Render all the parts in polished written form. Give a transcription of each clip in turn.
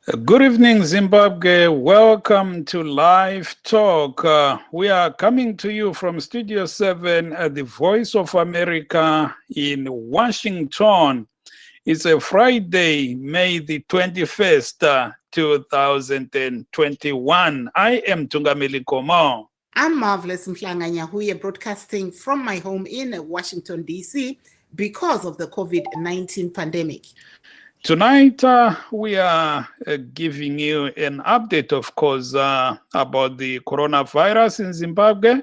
Good evening, Zimbabwe. Welcome to Live Talk. We are coming to you from Studio 7 at the Voice of America in Washington. It's a Friday, May the 21st, 2021. I am Tungamili Komo. I'm Marvelous Mhlanga Nyahuye, broadcasting from my home in Washington, D.C. because of the COVID-19 pandemic. Tonight, we are giving you an update, of course, about the coronavirus in Zimbabwe,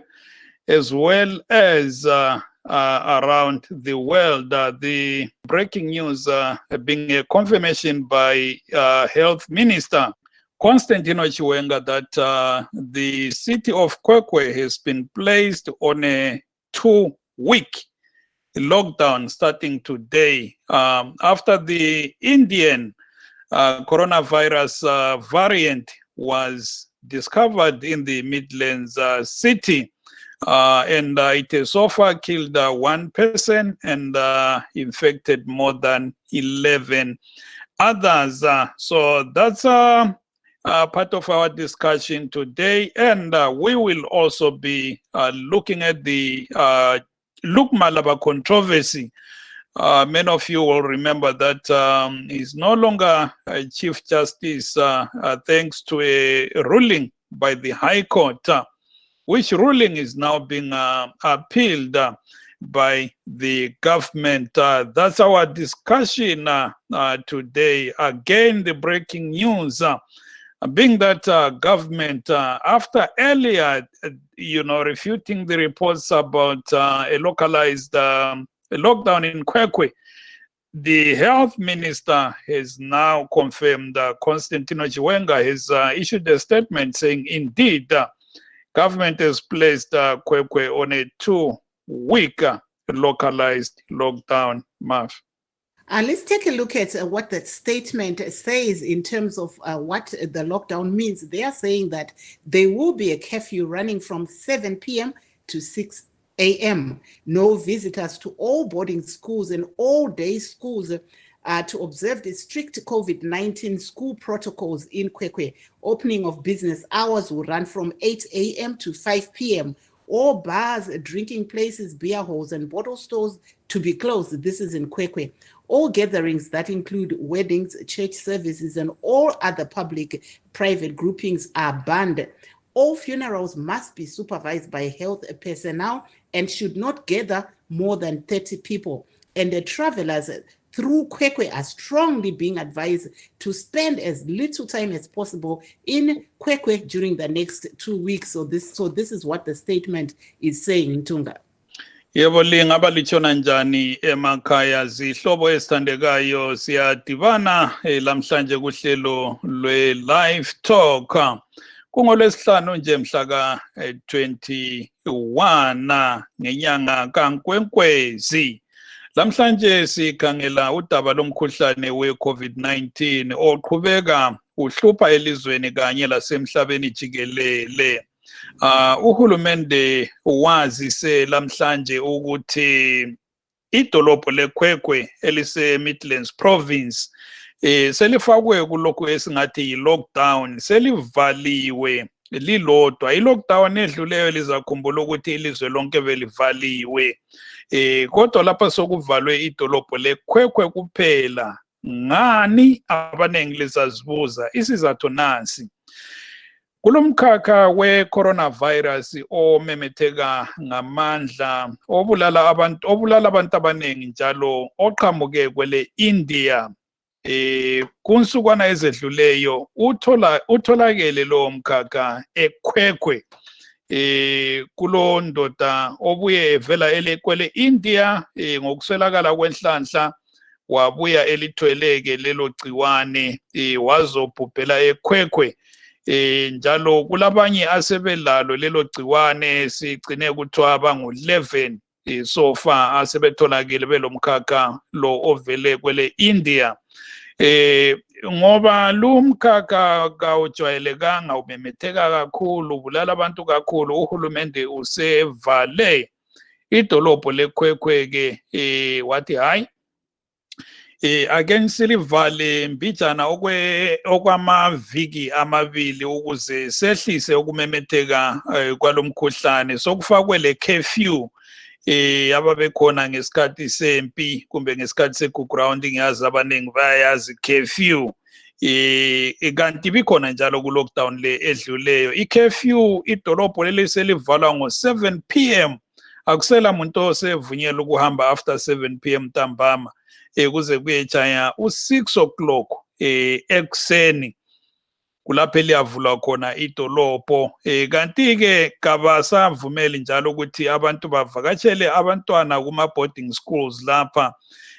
as well as around the world. The breaking news being a confirmation by Health Minister Constantino Chiwenga that the city of Kwekwe has been placed on a 2-week lockdown starting today after the Indian coronavirus variant was discovered in the Midlands city, and it has so far killed one person and infected more than 11 others. So that's part of our discussion today, and we will also be looking at the Luke Malaba controversy. Many of you will remember that he's no longer a Chief Justice thanks to a ruling by the High Court, which ruling is now being appealed by the government. That's our discussion today. Again, the breaking news being that government, after earlier, refuting the reports about a localized lockdown in Kwekwe, the health minister has now confirmed, Constantino Chiwenga has issued a statement saying, indeed, government has placed Kwekwe on a 2-week localized lockdown, Marv. Let's take a look at what the statement says in terms of what the lockdown means. They are saying that there will be a curfew running from 7 p.m. to 6 a.m. No visitors to all boarding schools and all day schools to observe the strict COVID-19 school protocols in Kwekwe. Opening of business hours will run from 8 a.m. to 5 p.m. All bars, drinking places, beer halls, and bottle stores to be closed. This is in Kwekwe. All gatherings that include weddings, church services, and all other public-private groupings are banned. All funerals must be supervised by health personnel and should not gather more than 30 people. And the travelers through Kwekwe are strongly being advised to spend as little time as possible in Kwekwe during the next 2 weeks. So this is what the statement is saying, Tunga. Yebo lingaba lichona njani emakhaya zihlobo esithandekayo siyadibana lamhlanje kuhlelo lwe-Live Talk kungolwesihlanu nje mhla ka-21 ngenyanga kaNkwenkwezi. Lamhlanje sikhangela udaba lomkhuhlane we-COVID-19 oqhubeka uhlupha elizweni kanye lasemhlabeni jikelele. Uhulumende wazise lamhlanje ukuthi idolobho leKwekwe elise Midlands Province selifakwe kulokhu esingathi yi-lockdown, selivaliwe lilodwa. I-lockdown edluleyo lizakhumbula ukuthi ilizwe lonke belivaliwe. Kodwa lapha sokuvalwe idolobho leKwekwe kuphela. Ngani abanengi lizazibuza? Isizathu nansi. Kulomkhakha we-coronavirus omemetheka ngamandla obulala abantu abanengi njalo oqhamuke kwele India. Kunsukwana ezedluleyo utholakele lo mkhakha eKwekwe. Kulo ndoda obuye evela kwele India ngokuswelakala kwenhlanhla wabuya elithweleke lelo gciwane wazobhubhela eKwekwe. Njalo kulabanye asebelalo lelo gciwane sigcine kuthiwa bangu-11 so far asebetholakele belomkhakha lo ovele kwele India. Ngoba lo mkhakha kawujwayelekanga umemetheka kakhulu ubulala abantu kakhulu, uhulumende usevale idolobho leKwekwe ke wathi hayi Ake silivale mbijana okwamaviki amabili ukuze sehlise ukumemetheka kwalomkhuhlane sokufakwe le curfew ababekhona ngesikhathi sempi kumbe ngesikhathi seguground ngiyazi abaningi bayayazi curfew kanti bikhona njalo ku lockdown le edluleyo i-curfew idolobho leli selivalwa ngo-7 p.m. akusela muntu osevunyelwa ukuhamba after 7 p.m. ntambama kuze kuyetshaya u-6 o'clock ekuseni kulapho eliyavulwa khona idolobho kanti-ke kabasavumeli njalo ukuthi abantu bavakatshele abantwana kuma-boarding schools lapha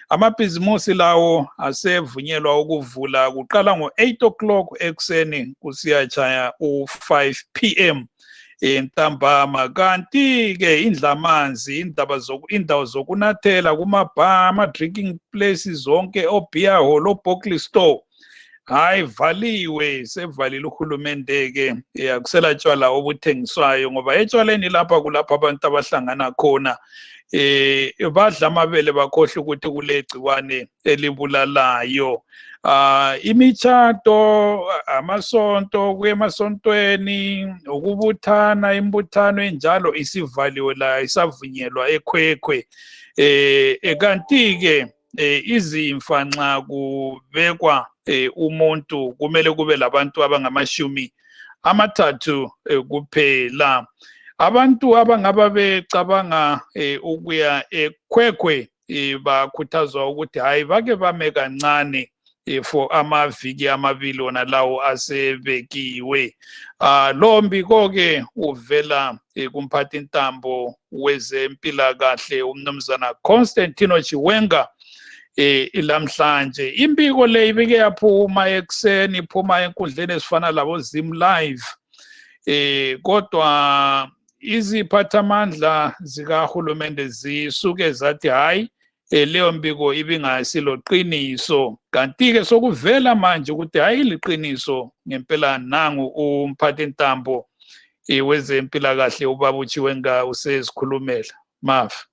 amabhizimusi lawo asevunyelwa ukuvula kuqala ngo-8 o'clock ekuseni kusiyatshaya u-5 p.m. ntambama kanti-ke indlamanzi indawo zokunathela kuma-bar ama-drinking places zonke o-beer hall o-Buckley store hayi valiwe sevalile uhulumende-ke akusela tshwala obuthengiswayo ngoba etshwaleni lapha kulapho abantu abahlangana khona badla amabele bakhohle ukuthi kulegciwane elibulalayo imitshato amasonto kuye emasontweni ukubuthana imbuthano enjalo isivaliwe la isavunyelwa ekhwekhwe kanti-ke izimfa nxa kubekwa umuntu kumele kube labantu abangamashumi 30 kuphela abantu abangaba becabanga ukuya ekhwekhwe bakhuthazwa ukuthi hayi bake bame kancane for amaviki amabili wona lawo asebekiwe lo mbiko-ke uvela kumphathi ntambo wezempilakahle umnumzana Constantino Chiwenga ilamhlanje imbiko le ibike yaphuma ekuseni iphuma enkundleni ezifana labo Zim Live kodwa iziphathamandla zikahulumende zisuke zathi hayi leyo mbiko ibingasilo qiniso kanti-ke sokuvela manje ukuthi hayi liqiniso ngempela nangu umphathi ntambo wezempilakahle ubaba uChiwenga usezikhulumela mafa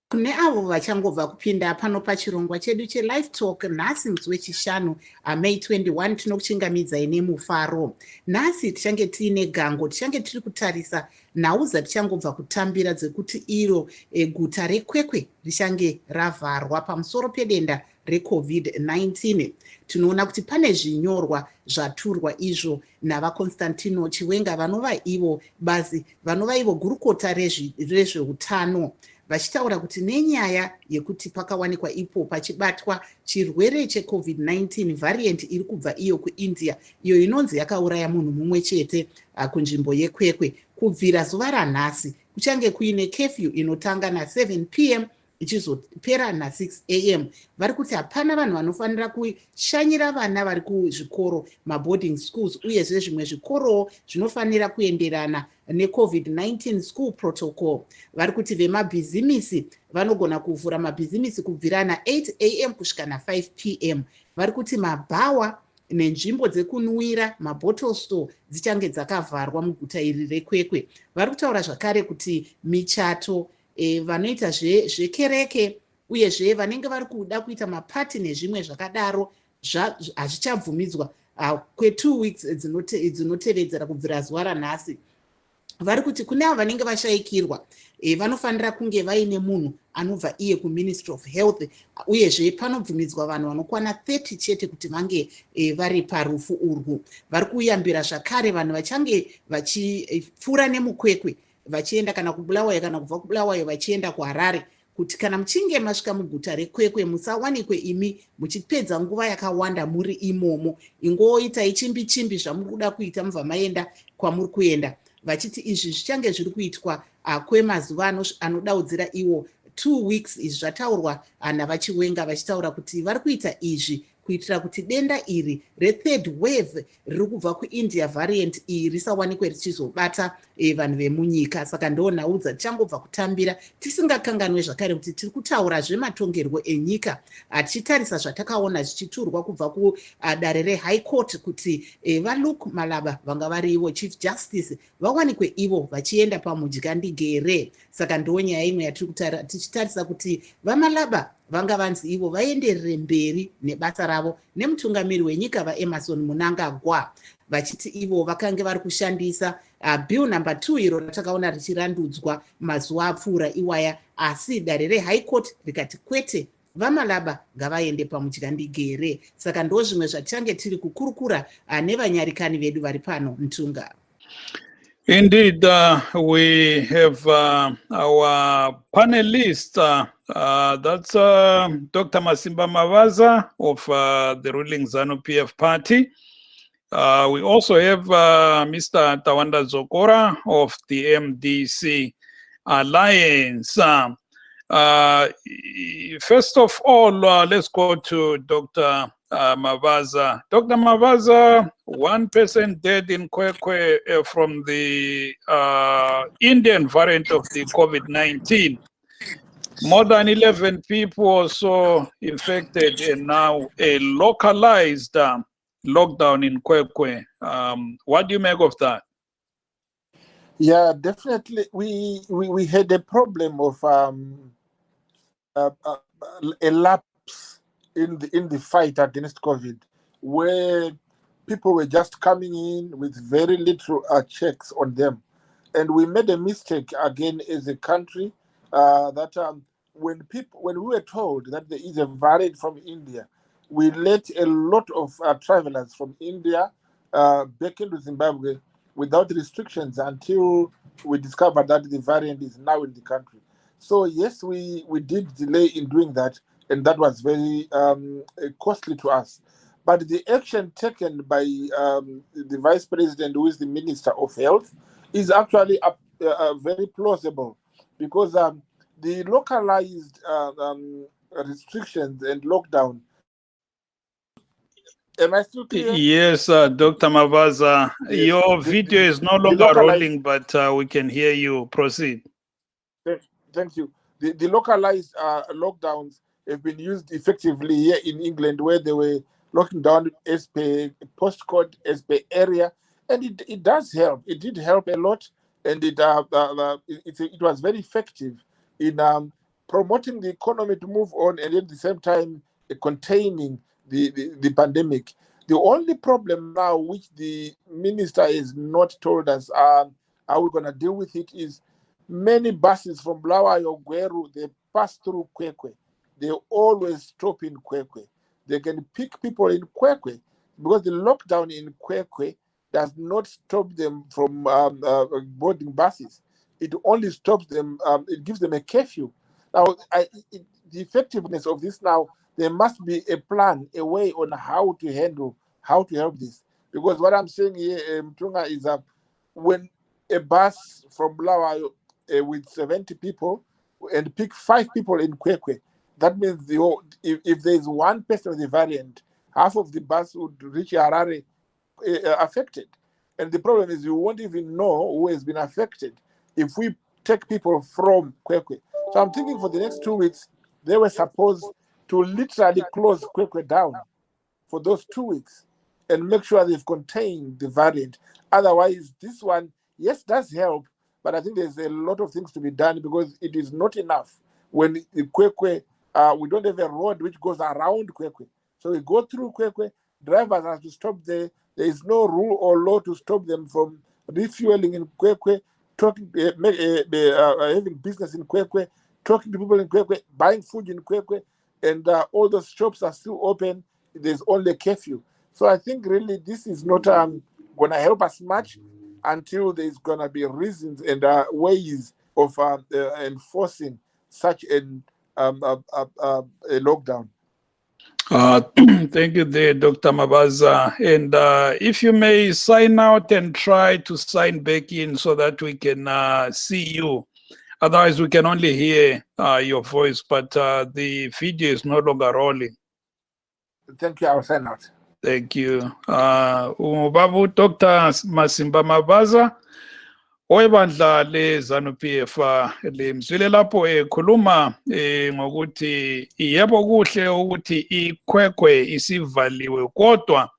kune avo vachangobva kupinda pano pachirongwa chedu chelive talk nhasi mwedzi wechishanu May 21 tinokuchingamidzai nemufaro nhasi tichange tiine gango tichange tiri kutarisa nhau dzatichangobva kutambira dzekuti iro guta rekwekwe richange ravharwa pamusoro pedenda reCOVID-19 tinoona kuti pane zvinyorwa zvaturwa izvo navaConstantino Chiwenga vanova ivo bazi vanova ivo gurukota rezveutano vachitaura kuti nenyaya yekuti pakawanikwa ipo pachibatwa chirwere cheCOVID-19 variant iri kubva iyo kuIndia iyo inonzi yakauraya munhu mumwe chete kunzvimbo yekwekwe kubvira zuva ranhasi kuchange kuine curfew inotanga na7 p.m. ichizopera na6 a.m. vari kuti hapana vanhu vanofanira kushanyira vana vari kuzvikoro maboarding schools uyezve zvimwe zvikorowo zvinofanira kuenderana neCOVID-19 school protocol vari kuti vemabhizimisi vanogona kuvhura mabhizimisi kubvira na8 a.m. kusvika na5 p.m. vari kuti mabhawa nenzvimbo dzekunwira mabottle store dzichange dzakavharwa muguta iri rekwekwe vari kutaura zvakare kuti michato vanoita zvekereke uyezve vanenge vari kuda kuita mapati nezvimwe zvakadaro hazvichabvumidzwa kwe2 weeks dzinotevedzera kubvira zuva ranhasi vari kuti kune avo vanenge vashayikirwa vanofanira kunge vaine munhu anobva iye kuMinistry of Health uyezve panobvumidzwa vanhu vanokwana 30 chete kuti vange vari parufu urwu vari kuyambira zvakare vanhu vachange vachipfuura nemukwekwe vachienda kana kuBulawayo kana kubva kuBulawayo vachienda kuHarare kuti kana muchinge masvika muguta rekwekwe musawanikwe imi muchipedza nguva yakawanda muri imomo ingoitai chimbi zvamuri kuda kuita mubva maenda kwamuri kuenda vachiti izvi zvichange zviri kuitwa kwemazuva anodaudzira iwo 2 weeks izvi zvataurwa navaChiwenga vachitaura kuti vari kuita izvi kuitira kuti denda iri re3rd wave riri kubva kuIndia variant iyi risawanikwe richizobata vanhu vemunyika saka ndo nhau dzatichangobva kutambira tisingakanganwe zvakare kuti tiri kutaura zvematongerwo enyika tichitarisa zvatakaona zvichiturwa kubva kudare reHigh Court kuti vaLuke Malaba vanga vari ivo Chief Justice vawanikwe ivo vachienda pamudyandingere saka ndo nyaya imwe yatiri tichitarisa kuti vaMalaba vanga vanzi ivo vaenderere mberi nebasa ravo nemutungamiri wenyika vaEmmerson Mnangagwa vachiti ivo vakange vari kushandisa bill number 2 iro ratakaona richirandudzwa mazuva apfuura iwaya, asi dare reHigh Court rikati kwete, vaMalaba ngavaende pamutyandigere. Saka ndo zvimwe zvatichange tiri kukurukura nevanyarikani vedu vari pano Mtunga. Indeed, we have our panelist, that's Dr. Masimba Mavaza of the ruling ZANU-PF party. We also have Mr. Tawanda Zokora of the MDC Alliance. First of all, let's go to Dr. Mavaza. Dr. Mavaza, 1 person dead in Kwekwe from the Indian variant of the COVID-19. More than 11 people also infected, and now a localized lockdown in Kwekwe. What do you make of that? Yeah, definitely. We had a problem of a lapse in the fight against COVID, where people were just coming in with very little checks on them. And we made a mistake again as a country that when we were told that there is a variant from India, we let a lot of travelers from India back into Zimbabwe without restrictions until we discovered that the variant is now in the country. So yes, we did delay in doing that, and that was very costly to us. But the action taken by the Vice President, who is the Minister of Health, is actually very plausible, because the localized restrictions and lockdown. Am I still clear? Yes, Dr. Mavaza, yes. Your video is no longer rolling, but we can hear you. Proceed. Thank you. The localized lockdowns have been used effectively here in England, where they were locking down as per postcode, as per area, and it does help. It did help a lot, and it was very effective in promoting the economy to move on, and at the same time containing the pandemic. The only problem now, which the minister has not told us how we're going to deal with it, is many buses from Bulawayo, Gweru, they pass through Kwekwe. They always stop in Kwekwe. They can pick people in Kwekwe, because the lockdown in Kwekwe does not stop them from boarding buses. It only stops them, it gives them a curfew. Now, the effectiveness of this now, there must be a plan, a way on how to handle, how to help this. Because what I'm saying here, Mtunga, is that when a bus from Bulawayo with 70 people and pick 5 people in Kwekwe, that means if there is one person with the variant, half of the bus would reach Harare affected. And the problem is you won't even know who has been affected if we take people from Kwekwe. So I'm thinking for the next 2 weeks, they were supposed to literally close Kwekwe down for those 2 weeks and make sure they've contained the variant. Otherwise, this one, yes, does help, but I think there's a lot of things to be done, because it is not enough when the Kwekwe, we don't have a road which goes around Kwekwe. So we go through Kwekwe, drivers have to stop there. There is no rule or law to stop them from refueling in Kwekwe, having business in Kwekwe, talking to people in Kwekwe, buying food in Kwekwe, and all those shops are still open. There's only a curfew. So I think really this is not going to help us much until there's going to be reasons and ways of enforcing such a lockdown. Thank you there, Dr. Mavaza. And if you may sign out and try to sign back in so that we can see you. Otherwise, we can only hear your voice, but the video is no longer rolling. Thank you. I will sign out. Thank you. Babu Dr. Masimba Mavaza, oyebandla le ZANU-PF le mzwile lapho ekhuluma ngokuthi yebo kuhle ukuthi iKwekwe isivaliwe, kodwa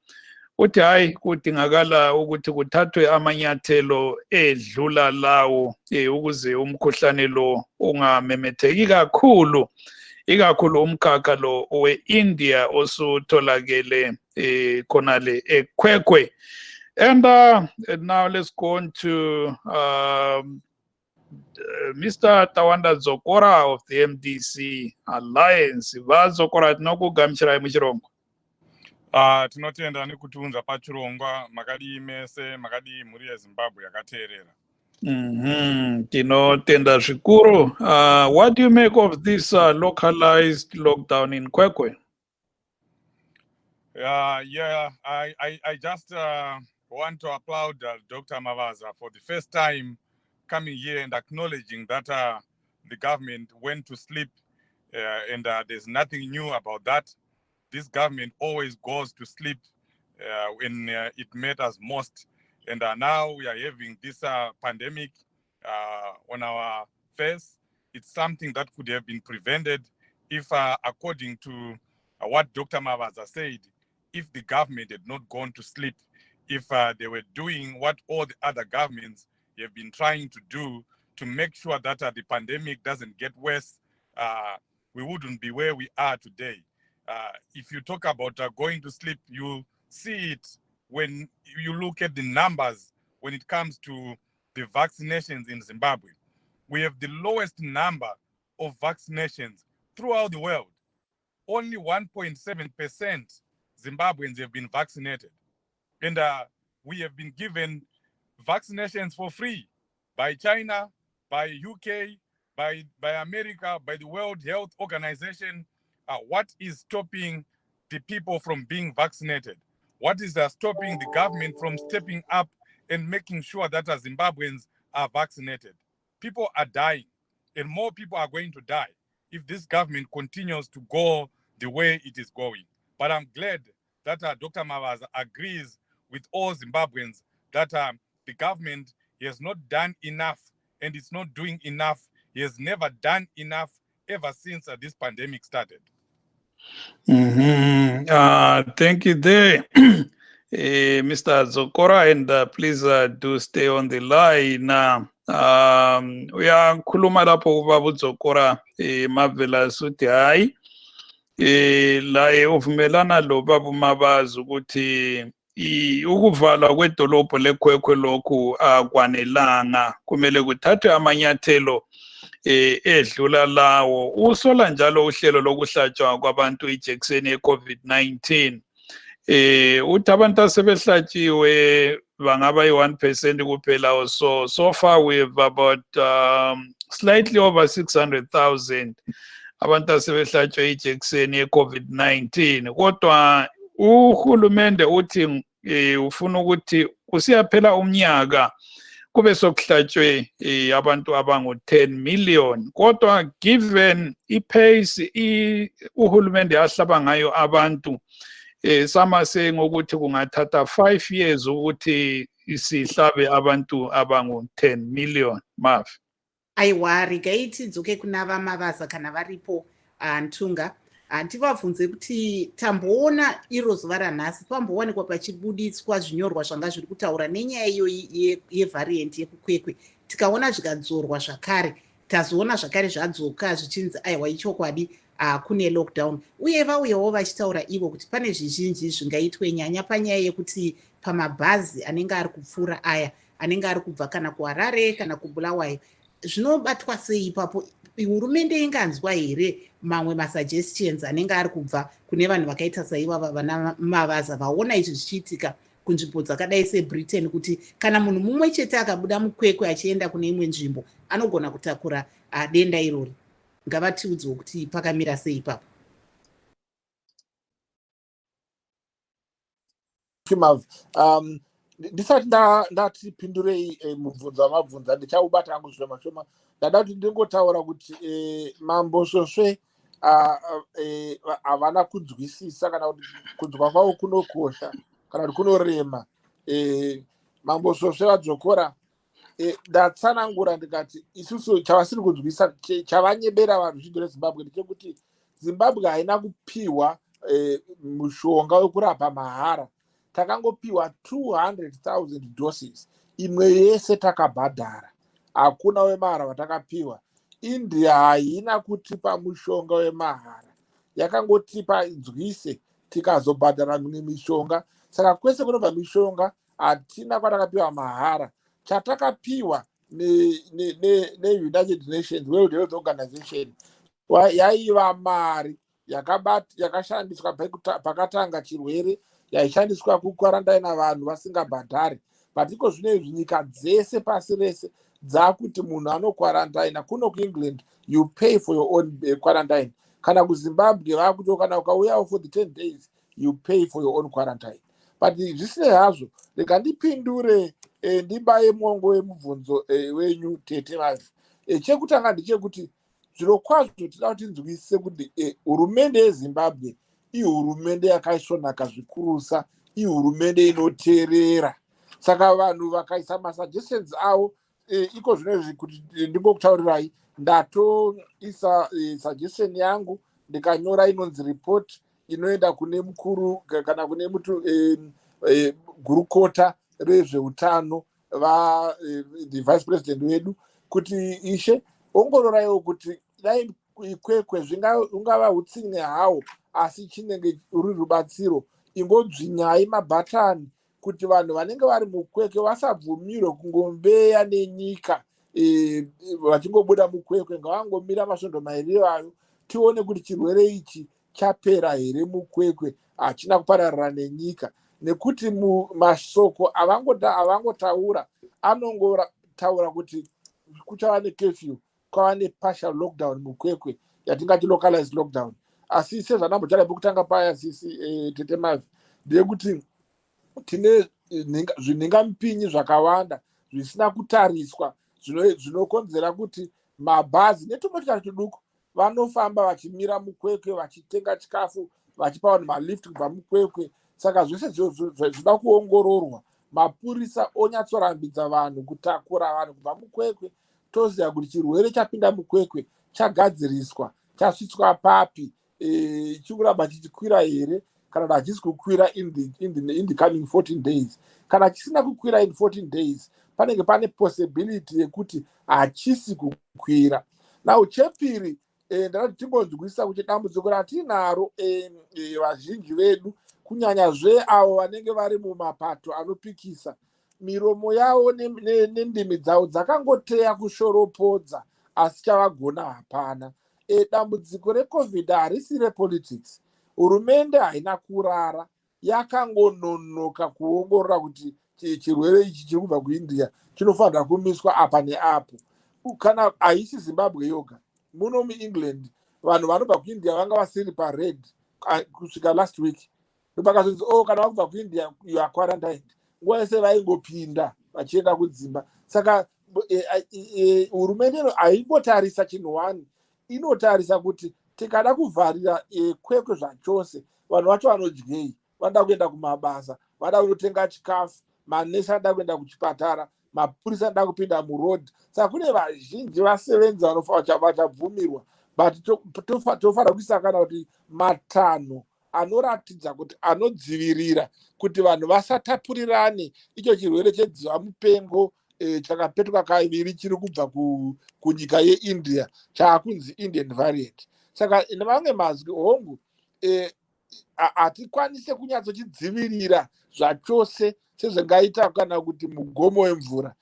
uthi hayi kudingakala ukuthi kuthathwe amanyathelo edlula lawo ukuze umkhuhlane lo ungamemetheki kakhulu ikakhulu umkhakha lo we-India osutholakele khonale eKwekwe. And now let's go on to Mr. Tawanda Zokora of the MDC Alliance. Zokora tinokugamuchirai muchirongo. Tinotenda nekutunza pachirongwa makadi mese makadi mhuri yeZimbabwe yakateerera. Tinotenda zvikuru. What do you make of this localized lockdown in Kwekwe? I just want to applaud Dr. Mavaza for the first time coming here and acknowledging that the government went to sleep, and there's nothing new about that. This government always goes to sleep when it matters most. And now we are having this pandemic on our face. It's something that could have been prevented if, according to what Dr. Mavaza said, if the government had not gone to sleep, if they were doing what all the other governments have been trying to do to make sure that the pandemic doesn't get worse, we wouldn't be where we are today. If you talk about going to sleep, you see it when you look at the numbers when it comes to the vaccinations in Zimbabwe. We have the lowest number of vaccinations throughout the world. Only 1.7% Zimbabweans have been vaccinated. And we have been given vaccinations for free by China, by UK, by America, by the World Health Organization. What is stopping the people from being vaccinated? What is stopping the government from stepping up and making sure that Zimbabweans are vaccinated? People are dying, and more people are going to die if this government continues to go the way it is going. But I'm glad that Dr. Mavaza agrees with all Zimbabweans that the government has not done enough, and it's not doing enough. He has never done enough ever since this pandemic started. Thank you there, Mr. Zokora, and please do stay on the line. We are khuluma lapho ubaba uZokora mavela suthi hayi la uvumelana lo baba Mavaza ukuthi ukuvalwa kwedolobho leKwekwe lokhu akwanelanga, kumele kuthathwe amanyathelo edlula lawo. Usola njalo uhlelo lokuhlatshwa kwabantu ijekiseni ye-COVID-19. Uthi abantu asebehlatshiwe bangaba yi-1% kuphela. So far we have about slightly over 600,000 abantu asebehlatshwe ijekiseni ye-COVID-19. Kodwa uhulumende uthi ufuna ukuthi kusiyaphela umnyaka kube sokuhlatshwe abantu abangu-10 million. Kodwa given ipace uhulumende ahlaba ngayo abantu, samase ngokuthi kungathatha 5 years ukuthi sihlabe abantu abangu-10 million. Mavi. Aiwari gaitidzoke kuna vaMavaza kana varipo Ntunga. Tivabvunze kuti tamboona iro zuva ranhasi pambowanikwa pachibuditswa zvinyorwa zvanga zviri kutaura nenyaya iyo yevhariyendi yekuKwekwe, tikaona zvikadzorwa zvakare, tazoona zvakare zvadzoka zvichinzi aiwa ichokwadi kune lockdown, uye vauyawo vachitaura ivo kuti pane zvizhinji zvingaitwe nyanya panyaya yekuti pamabhazi anenge ari kupfuura aya anenge ari kubva kana kuHarare kana kuBulawayo, zvinobatwa sei ipapo? Hurumende inganzwa here mamwe masuggestions anenge ari kubva kune vanhu vakaita saivava vana Mavaza vaona izvi zvichiitika kunzvimbo dzakadai seBritain, kuti kana munhu mumwe chete akabuda muKwekwe achienda kune imwe nzvimbo anogona kutakura denda irori? Ngavatiudzwe kuti pakamira sei ipapo. Ndisati ndati pindurei mubvunzo wamabvunza ndichaubata hangu zvishoma shoma. Ndada kuti ndingotaura kuti Mambo Sosve havana kunzwisisa kana kuti kunzwa kwavo kunokosha kana kuti kunorema. Mambo Sosve vaDzokora ndatsanangura ndikati isusu chavasiri kunzwisisa chavanyebera vanhu zvidzo reZimbabwe ndechekuti Zimbabwe haina kupiwa mushonga wekurapa mahara. Takangopiwa 200,000 doses, imwe yese takabhadhara, hakuna wemahara watakapiwa. India haina kutipa mushonga wemahara, yakangotipa nzwise tikazobhadhara mimwe mishonga. Saka kwese kunobva mishonga hatina kwatakapiwa mahara. Chatakapiwa ne-United Nations, World Health Organization, yaiva mari yakashandiswa pakatanga chirwere, yaishandiswa kukwarantaina vanhu vasingabhadhari. But iko zvino izvi nyika dzese pasi rese dzakuti munhu anokwarantaina. Kuno kuEngland you pay for your own quarantine. Kana kuZimbabwe vakuti kana ukauyawo for the 10 days you pay for your own quarantine. But zvisinei hazvo, rega ndipindure ndibaye mwongo wemubvunzo wenyu Tete Mavi. Chekutanga ndechekuti zviro kwazvo tinoda kuti nzwisise kuti hurumende yeZimbabwe ihurumende yakaisvonaka zvikurusa, ihurumende inoteerera. Saka vanhu vakaisa masuggestions avo, iko zvinezvi kuti ndingokutaurirai, ndatoisa suggestion yangu ndikanyora inonzi report inoenda kune mukuru kana kune mutu gurukota rezveutano the vice president wedu, kuti ishe ongororaiwo kuti dai ikwekwe ungava utsinye hawo asi chinenge ruri rubatsiro, ingodzvinyai mabhatani kuti vanhu vanenge vari mukwekwe vasabvumirwe kungombeya nenyika vachingobuda mukwekwe. Ngavangomira masvondo mairi ivayo, tione kuti chirwere ichi chapera here mukwekwe, hachina kupararira nenyika. Nekuti masoko avangotaura anongotaura kuti kuchava necurfew, kwava nepartial lockdown mukwekwe, yatingati localized lockdown. Asi sezvanambotaura pekutanga paya sisi Tete Mavi, ndeyekuti tine zvinengamupinyi zvakawanda zvisina kutariswa zvinokonzera kuti mabhazi netumotikari tuduku vanofamba vachimira mukwekwe, vachitenga chikafu, vachipa vanhu malift kubva mukwekwe. Saka zvese zvinoda kuongororwa. Mapurisa onyatsorambidza vanhu kutakura vanhu kubva mukwekwe. Toziva kuti chirwere chapinda mukwekwe chagadziriswa, chasvitswa papi, chikuramba chichikwira here, kana kuti hachisi kukwira in the coming 14 days. Kana chisina kukwira in 14 days, panenge pane possibility yekuti hachisi kukwira. Now chepiri, ndati timbonzwisisa kuti dambudziko ratinaro vazhinji vedu, kunyanya avo vanenge vari mumapato anopikisa, miromo yavo nendimi dzavo dzakangoteya kushoropodza, asi chavagona hapana. Dambudziko reCovid harisi repolitics. Hurumende haina kurara, yakangononoka kuongorora kuti chirwere ichi chiri kubva kuIndia chinofanira kumiswa apa neapo. Kana haisi Zimbabwe yoga, muno muEngland vanhu vanobva kuIndia vanga vasiri pared kusvika last week. Pakazonzi kana vakubva kuIndia you are quarantined, nguva yese vaingopinda vachienda kudzimba. Saka hurumende haingotarisa chinhu one, inotarisa kuti tikada kuvharira kwekwe zvachose, vanhu vacho vanodyei, vanoda kuenda kumabasa, vanoda kunotenga chikafu, manesi anoda kuenda kuchipatara, mapurisa anoda kupinda murodhi. Saka kune vazhinji vasevenzi vachabvumirwa, but tofanira kuisa kana kuti matanho anoratidza kuti anodzivirira kuti vanhu vasatapurirane icho chirwere chedziva mupengo chakapetuka kaviri chiri kubva kunyika yeIndia chaakunzi Indian variant. Saka nemamwe mazwi hongu hatikwanise kunyatsochidzivirira zvachose sezvingaita kana kuti mugomo wemvura.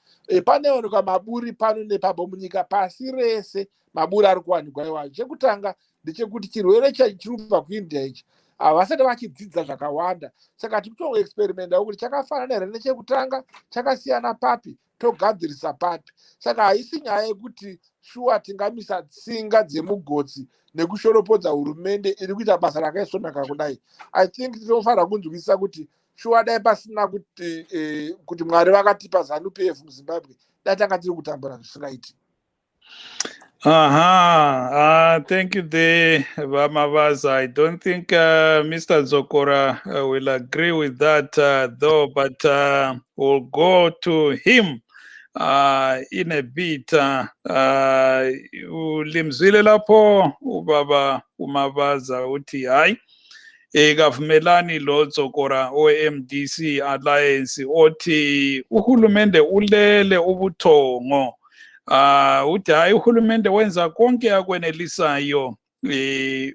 Paneonekwa maburi pano nepapo munyika pasi rese, maburi ari kuwanikwa iwayo. Chekutanga ndechekuti chirwere chiri kubva kuIndia ichi havasati vachidzidza zvakawanda. Saka tikutongoexperimenta kuti chakafanana here nechekutanga, chakasiyana papi, togadzirisa papi. Saka haisi nyaya yekuti shuwa tingamisa tsinga dzemugotsi nekushoropodza hurumende iri kuita basa rakaisvonaka kudai. I think tinofanira kunzwisisa kuti shuwa dai pasina kuti Mwari vakatipa ZANU-PF muZimbabwe, dai tanga tiri kutambura zvisingaiti. Thank you there, Vamavaza. I don't think Mr. Zokora will agree with that though, but we'll go to him in a bit. Ulimzwile lapho ubaba uMavaza uthi hayi ekavumelani lo Zokora OMDC Alliance othi uhulumende ulele ubuthongo uthi hayi uhulumende wenza konke akwenelisayo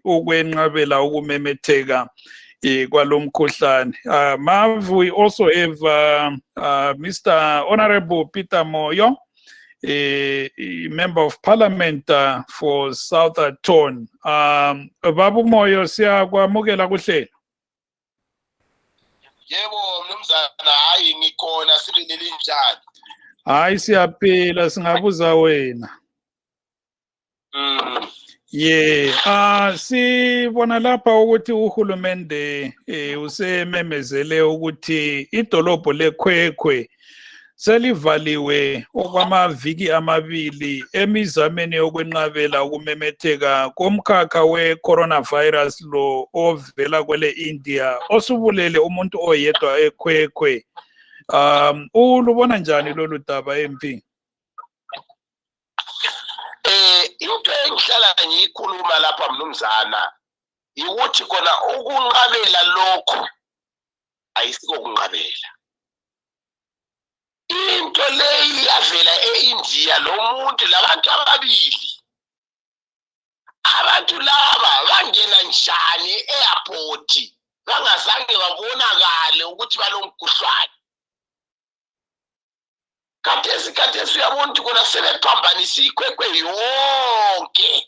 ukwenqabela ukumemetheka kwalomkhuhlane. Mav, we also have Mr. Honorable Peter Moyo, a member of parliament for South Atone. Babu Moyo, siyakwamukela kuhlelo. Yebo mnumzana, hayi ngikhona, sibinile njani? Hayi siyaphila, singabuza wena. Sibona lapha ukuthi uhulumende usememezele ukuthi idolobho leKwekwe selivaliwe okwamaviki amabili emizameni yokwenqabela ukumemetheka komkhakha we-coronavirus lo ovela kwele India osubulele umuntu oyedwa eKwekwe. Ulubona njani lolu daba MP? Into engihlala ngiyikhuluma lapha mnumzana ukuthi kona ukunqabela lokho ayisiko kunqabela. Into leyi yavela eIndia lo muntu labantu ababili. Abantu laba bangena njani e-airport bangazange babonakale ukuthi balomkhuhlane. Kathesi uyabona ukuthi kona sebephambanisa iKwekwe yonke.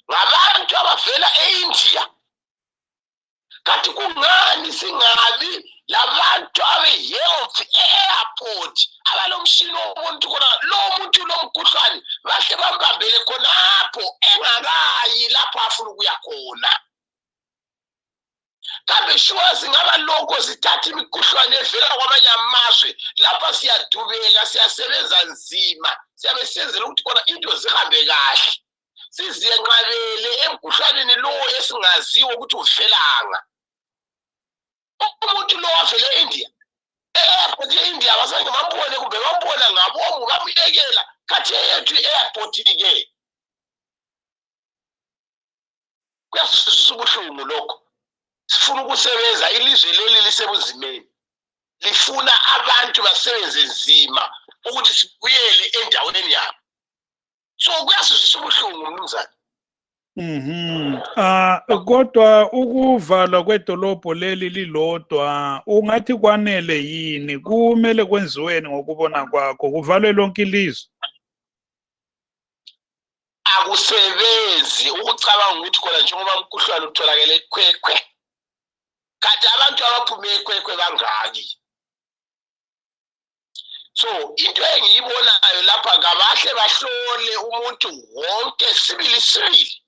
Ngabantu abavela e-India. Kanti kungani singabi labantu abe-health e-airport abalomshini womuntu kona lo muntu lomkhuhlane bahle bambambele khonapho engakayi lapho afuna ukuya khona. Kambe shuwa singaba lokho sithatha imikhuhlane evela kwamanye amazwe lapha siyadubeka siyasebenza nzima siyabe senzela ukuthi kona into zihambe kahle siziyenqabele emkhuhlaneni lo esingaziwe ukuthi uvelanga. Umuntu lo wavele eIndia e-airport ye-India bazange bambone kumbe bambona ngabomu bamyekela khathi yethu i-airport ke kuyasizwisa ubuhlungu lokho. Sifuna ukusebenza ilizwe leli lisebuzimeni lifuna abantu basebenze nzima ukuthi sibuyele endaweni yabo. So kuyasizwisa ubuhlungu mnumzana. Kodwa ukuvalwa kwedolobho leli lilodwa ungathi kwanele yini? Kumele kwenziweni ngokubona kwakho? Kuvalwe lonke ilizwe? Akusebenzi ukucabanga ukuthi khona njengoba umkhuhlane utholakele eKwekwe. Kanti abantu abaphume eKwekwe bangaki. So into engiyibonayo lapha kabahle bahlole umuntu wonke sibili.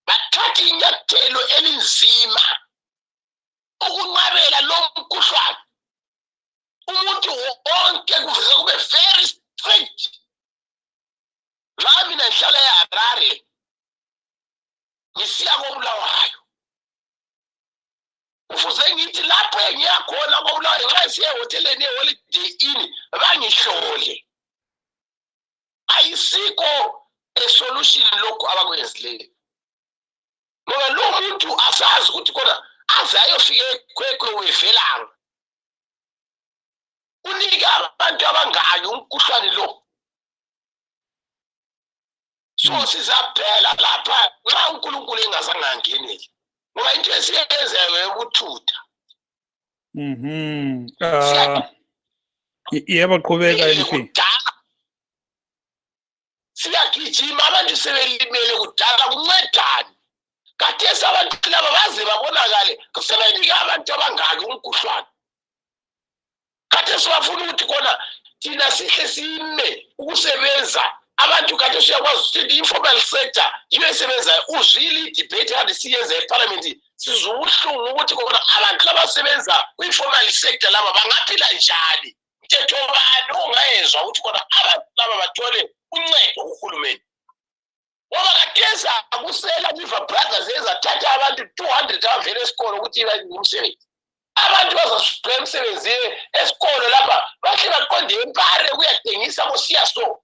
Bathatha inyathelo elinzima ukunqabela lo mkhuhlane. Umuntu wonke kufuze kube very strict. Lami nahlala eHarare ngisiya koBulawayo. Kufuze ngithi lapho engiyakhona koBulawayo nxa siye ehoteleni eHoliday Inn bangihlole. Ayisikho esolution lokho abakwenzileyo. Ngoba lo muntu asazi ukuthi khona aze ayofika eKwekwe uvelanga. Unika abantu abangaki umkhuhlane lo. So sizaphela lapha nxa uNkulunkulu engazange angenele. Ngoba into esiyenzayo ebuthutha. Yebo qhubeka MP. Siyagijima abantu sebelimele kudala kuncedani. Kathesi abantu laba baze babonakale kusebenika abantu abangaki umkhuhlane. Kathesi bafuna ukuthi khona thina sihle sime ukusebenza. Abantu kade siyakwazi ukuthi informal sector yiyo esebenzayo. Uzwile i-debate kade siyenza eParliament sizubuhlungu ukuthi khona abantu abasebenza kwi-informal sector laba bangaphila njani. Mthetho bani ongayezwa ukuthi khona abantu laba bathole uncedo kuhulumeni. Ngoba kathesi akusela River Brothers ezathatha abantu 200 abavela esikolo ukuthi benze umsebenzi. Abantu bazasuka emsebenzini esikolo lapha bahle baqonde eMpare kuyadengisa kosiyaso.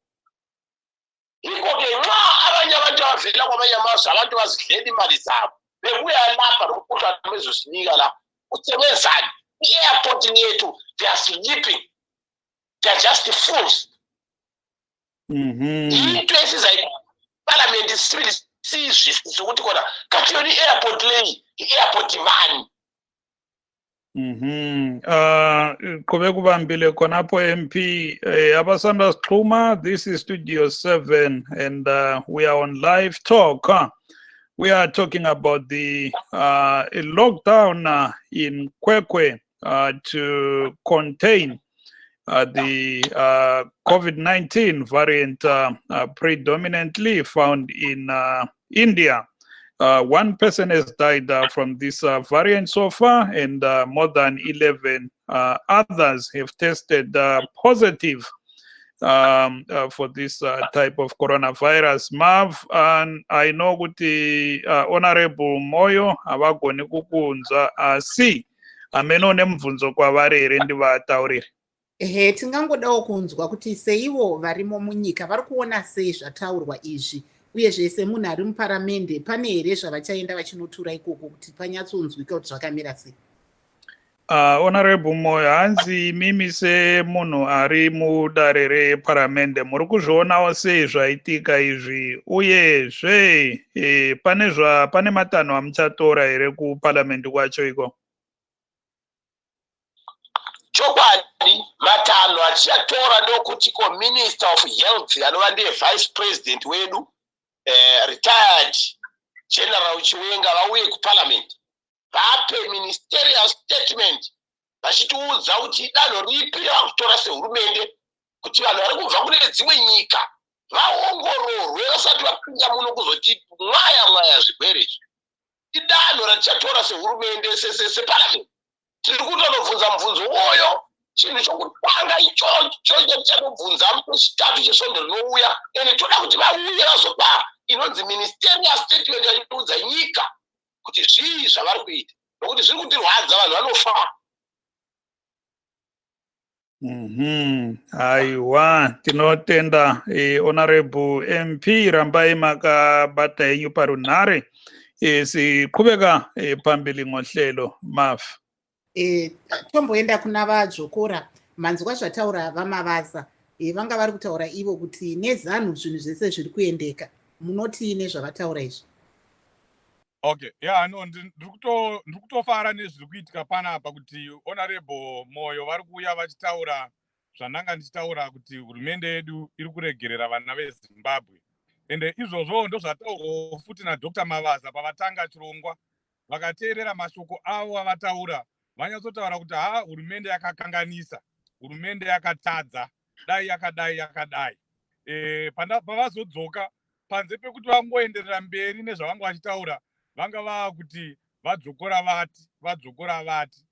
Yikho-ke nxa abanye abantu abavela kwamanye amazwe abantu bazidlela imali zabo bebuya lapha nomkhuhlane bezosinika la uthengezani i-airport yethu they are sleeping they're just fools. Into esizaita parliament sizvisi zvokuti kona katiyoni airport lei airport mani. Kube kubambile khonapo MP abasanda Xhuma. This is Studio 7 and we are on live talk. We are talking about the lockdown in Kwekwe to contain the COVID-19 variant predominantly found in India. One person has died from this variant so far, and more than 11 others have tested positive for this type of coronavirus. Mav, and I know kuti Honorable Moyo avagoni kukunza asi ameno nemvunzo kwavari here ndivataurire. Tingangodawo kunzwa kuti seivo varimo munyika vari kuona sei zvataurwa izvi, uyezve semunhu ari muparamende pane here zvavachaenda vachinotura ikoko kuti panyatsonzwika kuti zvakamira sei? Honorable Moyo, hanzi mimi semunhu ari mudare reparamende muri kuzvionawo sei zvaitika izvi, uyezve pane matanho amuchatora here kuparamende kwacho iko? Chokwadi matanho achatora ndokuti ko Minister of Health anova ndiye Vice President wedu retired General Chiwenga vauye kuparliament vape ministerial statement vachitiudza kuti danho ripi rakutora sehurumende kuti vanhu vari kubva kune dzimwe nyika vaongororwe vasati vapinda muno kuzoti mwaya zvirwere izvi. Idanho ratichatora sehurumende separliament. Tiri kutonobvunza mubvunzo uwoyo, chinhu chokutanga ichocho chatinobvunza muchitatu chesvondo rinouya, ende toda kuti vauye vazopa inonzi ministerial statement yachitiudza nyika kuti zvii zvavari kuita, nokuti zviri kutirwadza, vanhu vanofa. Aiwa, tinotenda Honorable MP rambai makabata henyu parunhare. Sikubeka pambili ngohlelo Mav. Tomboenda kuna vadzvokora manzwa zvataura vamavasa vanga vari kutaura ivo kuti nezano zvinhu zvese zviri kuendeka, munoti nezvavataura izvi? Okay, no, ndiri kutofara nezviri kuitika panapa kuti Honorable Moyo vari kuuya vachitaura zvananga ndichitaura kuti hurumende yedu iri kuregerera vana veZimbabwe. Ende izvozvo ndozvataurwa futi naDr. Mavaza pavatanga chirongwa, vakateerera mashoko avo avataura vanyatsotaura kuti hurumende yakakanganisa, hurumende yakatadza, dai yakadai. Pavazodzoka panze pekuti vangoenderera mberi nezvavanga vachitaura, vanga vava kuti vadzokora vati.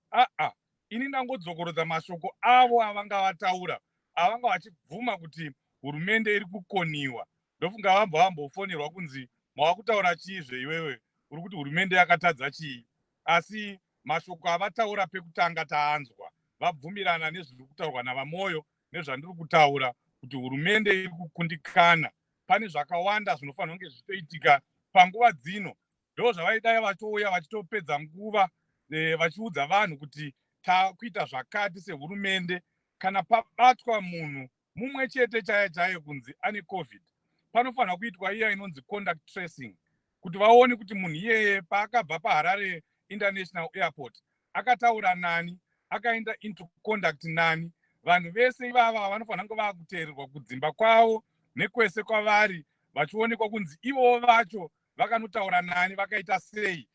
Ini ndangodzokorodza mashoko avo avanga vataura, avanga vachibvuma kuti hurumende iri kukoniwa. Ndofunga vambofonerwa kunzi mawakutaura chizve iwewe, uri kuti hurumende yakatadza chii? Asi mashoko avataura pekutanga taanzwa, vabvumirana nezviri kutaurwa navaMoyo nezvandiri kutaura kuti hurumende iri kukundikana. Pane zvakawanda zvinofanira kunge zvichitoitika panguva dzino. Ndo zvavaidai vachouya vachitopedza nguva vachiudza vanhu kuti takuita zvakati sehurumende. Kana pabatwa munhu mumwe chete chaiye kunzi ane COVID, panofanira kuitwa iya inonzi contact tracing, kuti vaone kuti munhu iyeye paakabva paHarare International Airport akataura nani, akaenda into contact nani. Vanhu vese ivava vanofanira kunge vakuteererwa kudzimba kwavo nekwese kwavari, vachionekwa kunzi ivo vacho vakanotaura nani, vakaita sei.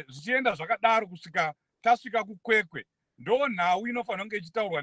Zvichienda zvakadaro kusvika tasvika kuKwekwe, ndo nhau inofanira kunge ichitaurwa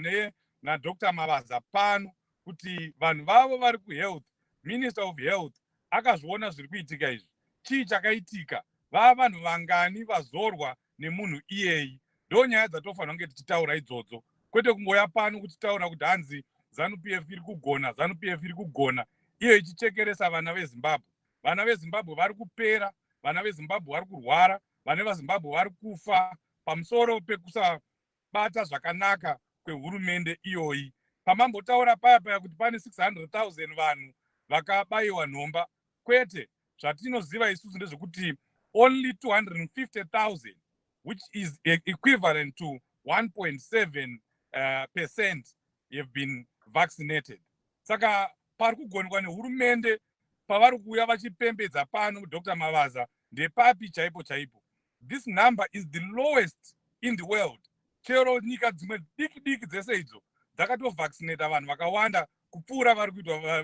naDr. Mavaza pano, kuti vanhu vavo vari kuhealth, Minister of Health akazviona zviri kuitika izvi, chii chakaitika, vava vanhu vangani vazorwa nemunhu iyeyi. Ndo nyaya dzatofanira kunge tichitaura idzodzo, kwete kungoya pano kutitaura kuti hanzi ZANU-PF iri kugona, ZANU-PF iri kugona, iyo ichichekeresa vana veZimbabwe. Vana veZimbabwe vari kupera, vana veZimbabwe vari kurwara, vana veZimbabwe vari kufa pamusoro pekusabata zvakanaka kwehurumende iyoyi. Pamambotaura paya kuti pane 600,000 vanhu vakabayiwa nhomba, kwete. Zvatinoziva isusu ndezvekuti only 250,000, which is equivalent to 1.7% have been vaccinated. Saka pari kugonwa nehurumende pavari kuuya vachipembedza pano Dr. Mavaza ndepapi chaipo chaipo. This number is the lowest in the world. Chero nyika dzimwe diki diki dzese idzo dzakatovaccinata vanhu vakawanda kupfuura vari kuitwa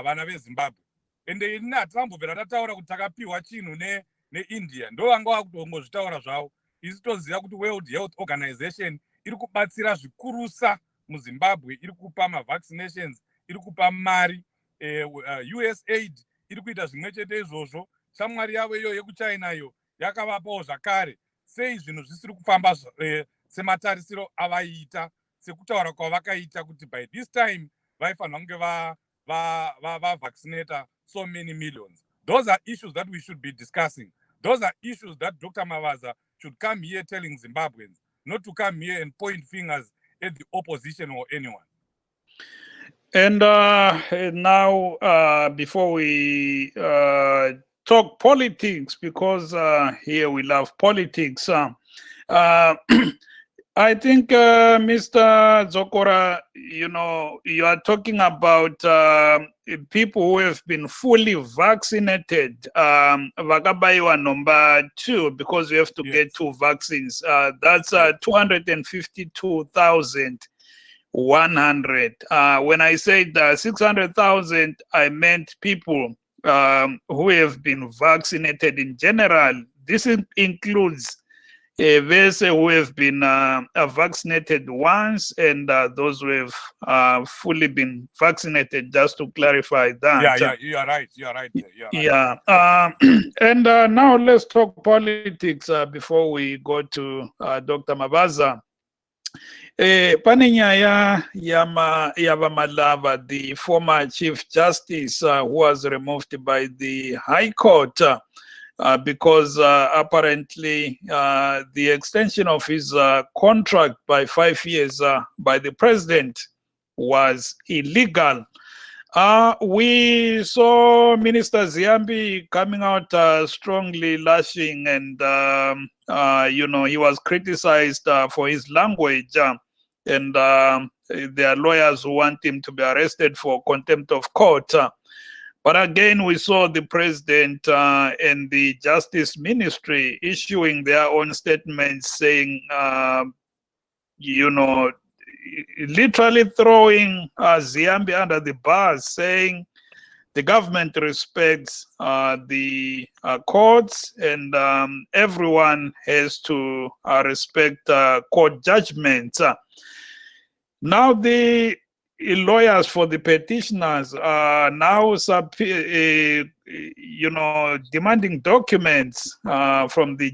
vana veZimbabwe. Ende ini hatambobvera tataura kuti takapiwa chinhu neIndia. Ndo vanga vakutongozvitaura zvavo. Isi toziva kuti World Health Organization iri kubatsira zvikurusa muZimbabwe, iri kupa mavaccinations, iri kupa mari. USAID iri kuita zvimwe chete izvozvo. Shamwari yavo iyo yekuChina iyo yakavapawo zvakare. Sei zvinhu zvisiri kufamba sematarisiro avaiita, sekutaura kwavakaita kuti by this time vaifanira kunge vaccinate so many millions. Those are issues that we should be discussing. Those are issues that Dr. Mavaza should come here telling Zimbabweans, not to come here and point fingers at the opposition or anyone. And now, before we talk politics, because here we love politics, I think, Mr. Zokora, you know, you are talking about people who have been fully vaccinated. Vakabaiwa number 2, because you have to get 2 vaccines. That's 252,100. When I said 600,000, I meant people who have been vaccinated in general. This includes those who have been vaccinated once and those who have fully been vaccinated, just to clarify that. Yeah, you are right. You are right. And now let's talk politics before we go to Dr. Mavaza. Pane nyaya yaVamalava, the former Chief Justice who was removed by the High Court because apparently the extension of his contract by 5 years by the president was illegal. We saw Minister Ziambi coming out strongly lashing, and you know, he was criticized for his language, and there are lawyers who want him to be arrested for contempt of court. But again, we saw the president and the Justice Ministry issuing their own statements saying, you know, literally throwing Ziambi under the bus, saying the government respects the courts, and everyone has to respect court judgments. Now the lawyers for the petitioners are now you know, demanding documents from the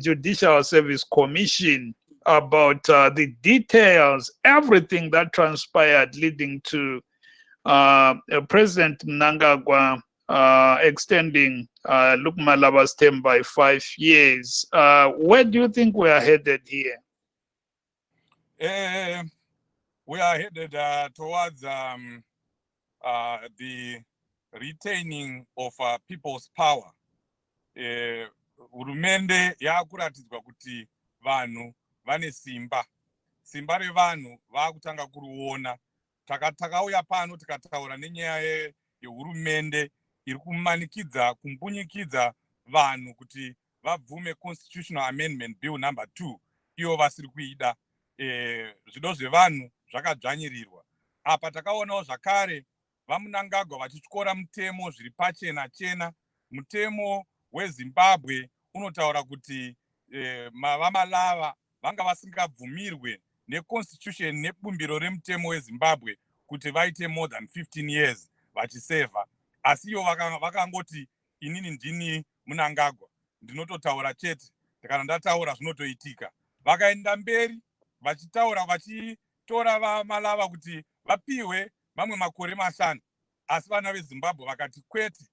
Judicial Service Commission about the details, everything that transpired leading to President Mnangagwa extending Luke Malava's term by 5 years. Where do you think we are headed here? We are headed towards the retaining of people's power. Hurumende yakuratidzwa kuti vanhu vane simba revanhu vakutanga kuruona. Takauya pano tikataura nenyaya yehurumende iri kumbunyikidza vanhu kuti vabvume Constitutional Amendment Bill number 2 ivo vasiri kuida. Zvido zvevanhu zvakadzvanyirirwa. Apa takaonawo zvakare vaMnangagwa vachityora mutemo zviri pachena chena. Mutemo weZimbabwe unotaura kuti vaMalava vanga vasingabvumirwe neconstitution nebumbiro remutemo weZimbabwe kuti vaite more than 15 years vachiseva. Asi ivo vakangoti inini ndini Mnangagwa, ndinototaura chete, kana ndataura zvinotoitika. Vakaenda mberi vachitaura vachitora vaMalava kuti vapiwe mamwe makore 5, asi vana veZimbabwe vakati kwete.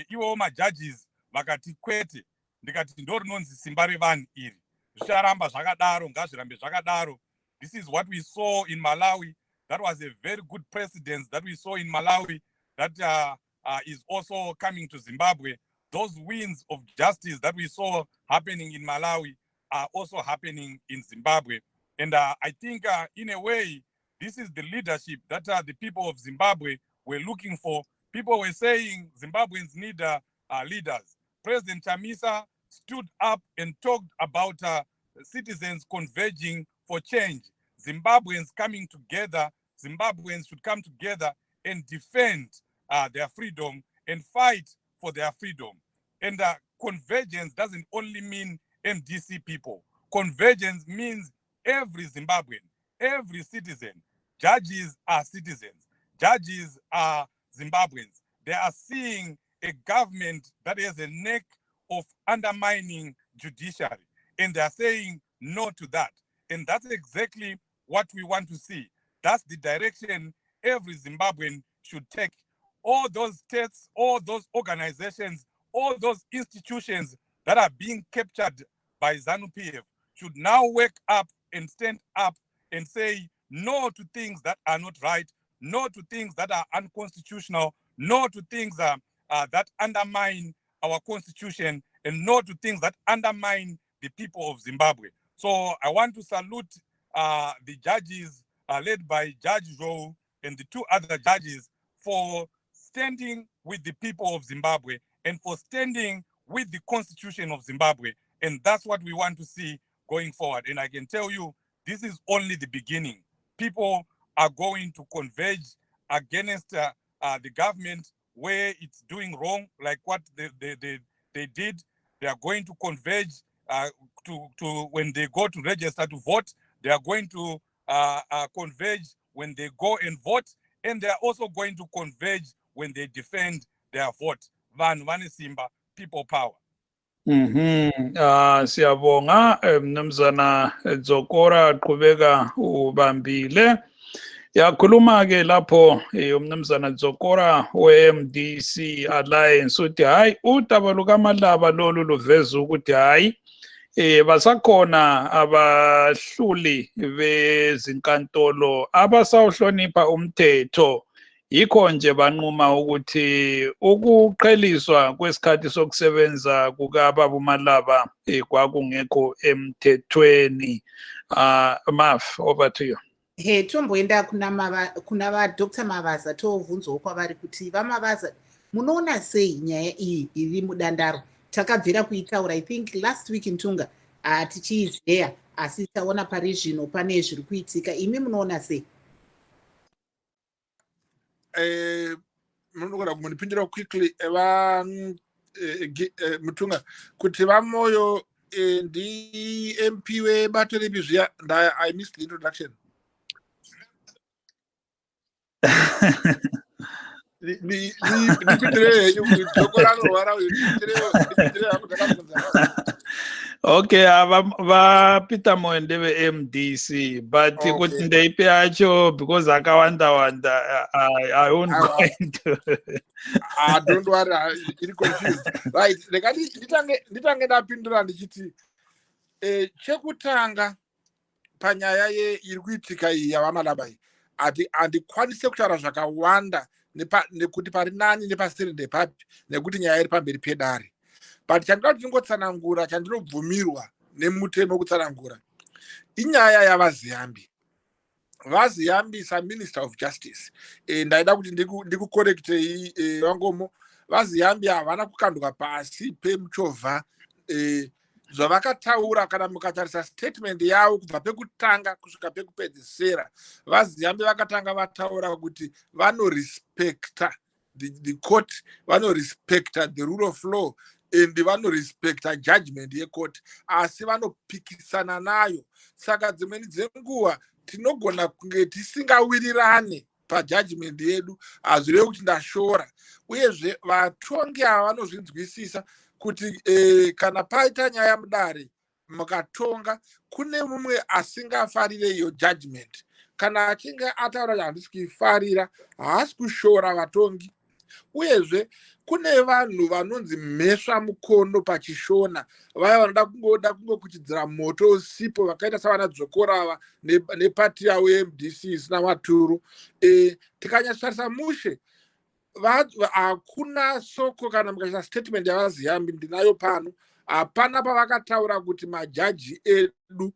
Ivo majudges vakati kwete. Ndikati ndo rinonzi simba revanhu iri. Zvicharamba zvakadaro, ngazvirambe zvakadaro. This is what we saw in Malawi. That was a very good precedent that we saw in Malawi that is also coming to Zimbabwe. Those winds of justice that we saw happening in Malawi are also happening in Zimbabwe. And I think in a way, this is the leadership that the people of Zimbabwe were looking for. People were saying Zimbabweans need leaders. President Chamisa stood up and talked about citizens converging for change. Zimbabweans coming together, Zimbabweans should come together and defend their freedom and fight for their freedom. And convergence doesn't only mean MDC people. Convergence means every Zimbabwean, every citizen. Judges are citizens. Judges are Zimbabweans. They are seeing a government that has a neck of undermining judiciary. And they are saying no to that. And that's exactly what we want to see. That's the direction every Zimbabwean should take. All those states, all those organizations, all those institutions that are being captured by ZANU-PF should now wake up and stand up and say no to things that are not right, no to things that are unconstitutional, no to things that undermine our constitution, and no to things that undermine the people of Zimbabwe. So I want to salute the judges led by Judge Zhou and the two other judges for standing with the people of Zimbabwe and for standing with the constitution of Zimbabwe. And that's what we want to see going forward. And I can tell you, this is only the beginning. People are going to converge against the government where it's doing wrong, like what they did. They are going to converge to when they go to register to vote. They are going to converge when they go and vote. And they are also going to converge when they defend their vote. Van Simba, people power. Siyabonga mnumzana Dzokora qhubeka ubambile. Yakhuluma ke lapho umnumzana Dzokora we-MDC Alliance uthi hayi udaba lukaMalaba lolu luveza ukuthi hayi basakhona abahluli bezinkantolo abasawuhlonipha umthetho. Yikho nje banquma ukuthi ukuqheliswa kwesikhathi sokusebenza kukababa uMalaba kwakungekho emthethweni. Maf, over to you. He tomboenda kuna va Dr. Mavaza tovhunzwawo kwavari kuti vaMavaza munoona sei nyaya iyi iri mudandaro. Takabvira kuitaura I think last week in Tunga tichiizeya asi taona pari zvino pane zviri kuitika. Imi munoona sei? Munogona kumunipindira quickly Mutunga kuti vamoyo ndi MP webato ripi zviya. I missed the introduction. Okay, va Peter Moendebe MDC, but kuti ndeipi yacho because akawanda I won't go into. Don't worry, iri confused. Right, nditange ndapindura ndichiti chekutanga panyaya iri kuitika iyi yavaMalaba iyi handikwanise kutaura zvakawanda nekuti pari nani nepasiri ndepapi nekuti nyaya iri pamberi pedare. But chandinoda kuti ndingotsanangura chandinobvumirwa nemutemo wekutsanangura inyaya yavaZiyambi. VaZiyambi saMinister of Justice. Ndaida kuti ndikukorektei Wangomo. VaZiyambi havana kukanduka pasi pemuchovha. Zvavakataura kana mukatarisa statement yavo kubva pekutanga kusvika pekupedzisira, VaZiyambi vakatanga vataura kuti vanorespecta the court, vanorespecta the rule of law, and vanorespecta judgment yecourt, asi vanopikisana nayo. Saka dzimweni dzenguva tinogona kunge tisingawirirane pajudgment yedu, hazvirevi kuti ndashora. Uyezve vatongi ava vanozvinzwisisa kuti kana paita nyaya mudare mukatonga kune mumwe asingafarire iyo judgment. Kana achinge ataura kuti handisi kuifarira haasi kushora vatongi. Uyezve kune vanhu vanonzi mhesva mukono pachishona, vaya vanoda kungokuchidzira moto usipo, vakaita savana Dzokora nepati yavo yeMDC isina maturu. Tikanyatsotarisa mushe hakuna soko kana mukachita statement yavaZiyambi ndinayo pano, hapana pavakataura kuti majaji edu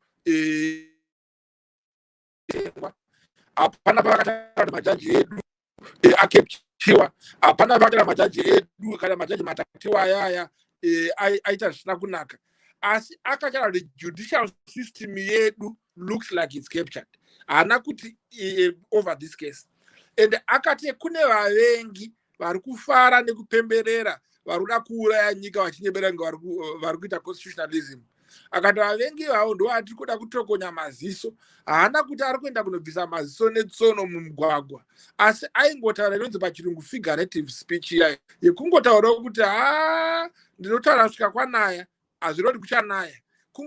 vakatengwa, hapana pavakataura kuti majaji edu akepchiwa, hapana pavakataura majaji edu kana majaji matatu ayaya aita zvisina kunaka. Asi akataura kuti judicial system yedu looks like it's captured. Haana kuti over this case. And akati kune vavengi vari kufara nekupemberera vari kuda kuuraya nyika vachinyebera vari kuita constitutionalism. Akati vavengi vavo ndo vatiri kuda kutokonya maziso. Haana kuti ari kuenda kunobvisa maziso netsono mumugwagwa, asi aingotaura inonzi pachirungu figurative speech yayo yekungotaura kuti ndinotaura kusvika kwanaya, hazvirodi kuchanaya.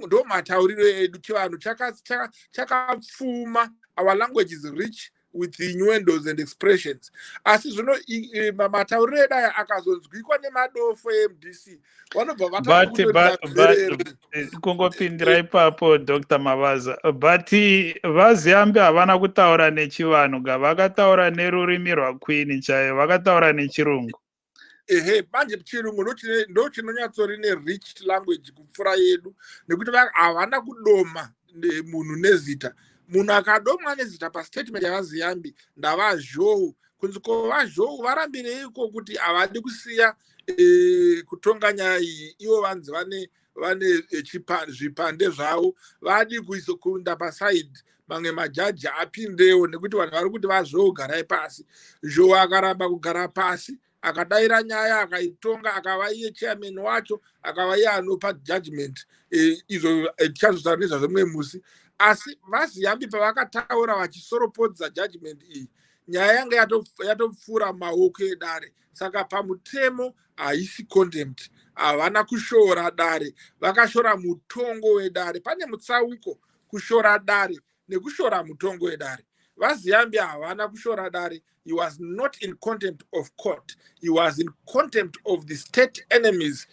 Ndo matauriro edu chivanhu chakapfuma. Our language is rich with innuendos and expressions. Asi zvino matauriro edu aya akazonzwikwa nemadofo eMDC vanobva kungopindira ipapo Dr. Mavaza, but vaZiambi havana kutaura nechivanhu, vakataura nerurimi rwaKwini chaiyo, vakataura nechirungu. Manje chirungu ndo chinonyatsori ne-rich language kupfura yedu, nekuti havana kudoma munhu nezita. Munhu akadomwa nezita pastatement yavaZiambi ndavazhou. Kunzi kovazhou varambireiko kuti havadi kusiya kutonga nyaya iyi, ivo vanzi vane zvipande zvavo, vadi kuisokunda pasaidi, mamwe majaji apindewo, nekuti vanhu vari kuti vazhou garai pasi. Zhou akaramba kugara pasi, akadaira nyaya akaitonga, akava iye chairman wacho, akava iye anopa judgment izvo tichazotaura nezvazvo mumwe musi. Asi vaZiambi pavakataura vachisoropodza judgment iyi, nyaya yanga yatopfuura maoko edare. Saka pamutemo haisi contempt, havana kushora dare, vakashora mutongo wedare. Pane mutsauko kushora dare nekushora mutongo wedare. VaZiambi havana kushora dare. He was not in contempt of court. He was in contempt of the state enemies.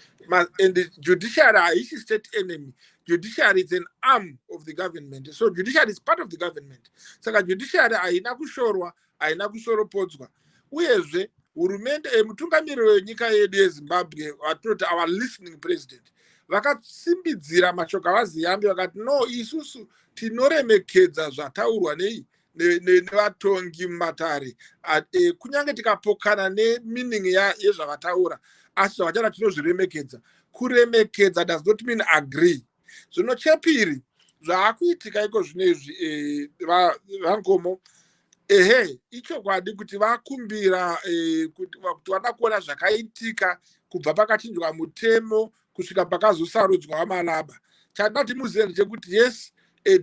And the judiciary is state enemy. Judiciary is an arm of the government. So judiciary is part of the government. Saka judiciary haina kushorwa, haina kusoropodzwa. Uyezve hurumende mutungamiriri wenyika yedu yeZimbabwe, watinoti our listening president, vakasimbidzira mashoko avaZiambi vakati no, isusu tinoremekedza zvataurwa nevatongi mumatare, kunyange tikapokana nemeaning yezvavataura, asi zvavachada tinozviremekedza. Kuremekedza does not mean agree. Zvino chepiri zvaakuitika iko zvinezvi vangomo, ichokwadi kuti vakumbira kuti vada kuona zvakaitika kubva pakachinjwa mutemo kusvika pakazosarudzwa waMalaba. Chandati muzive ndechekuti yes,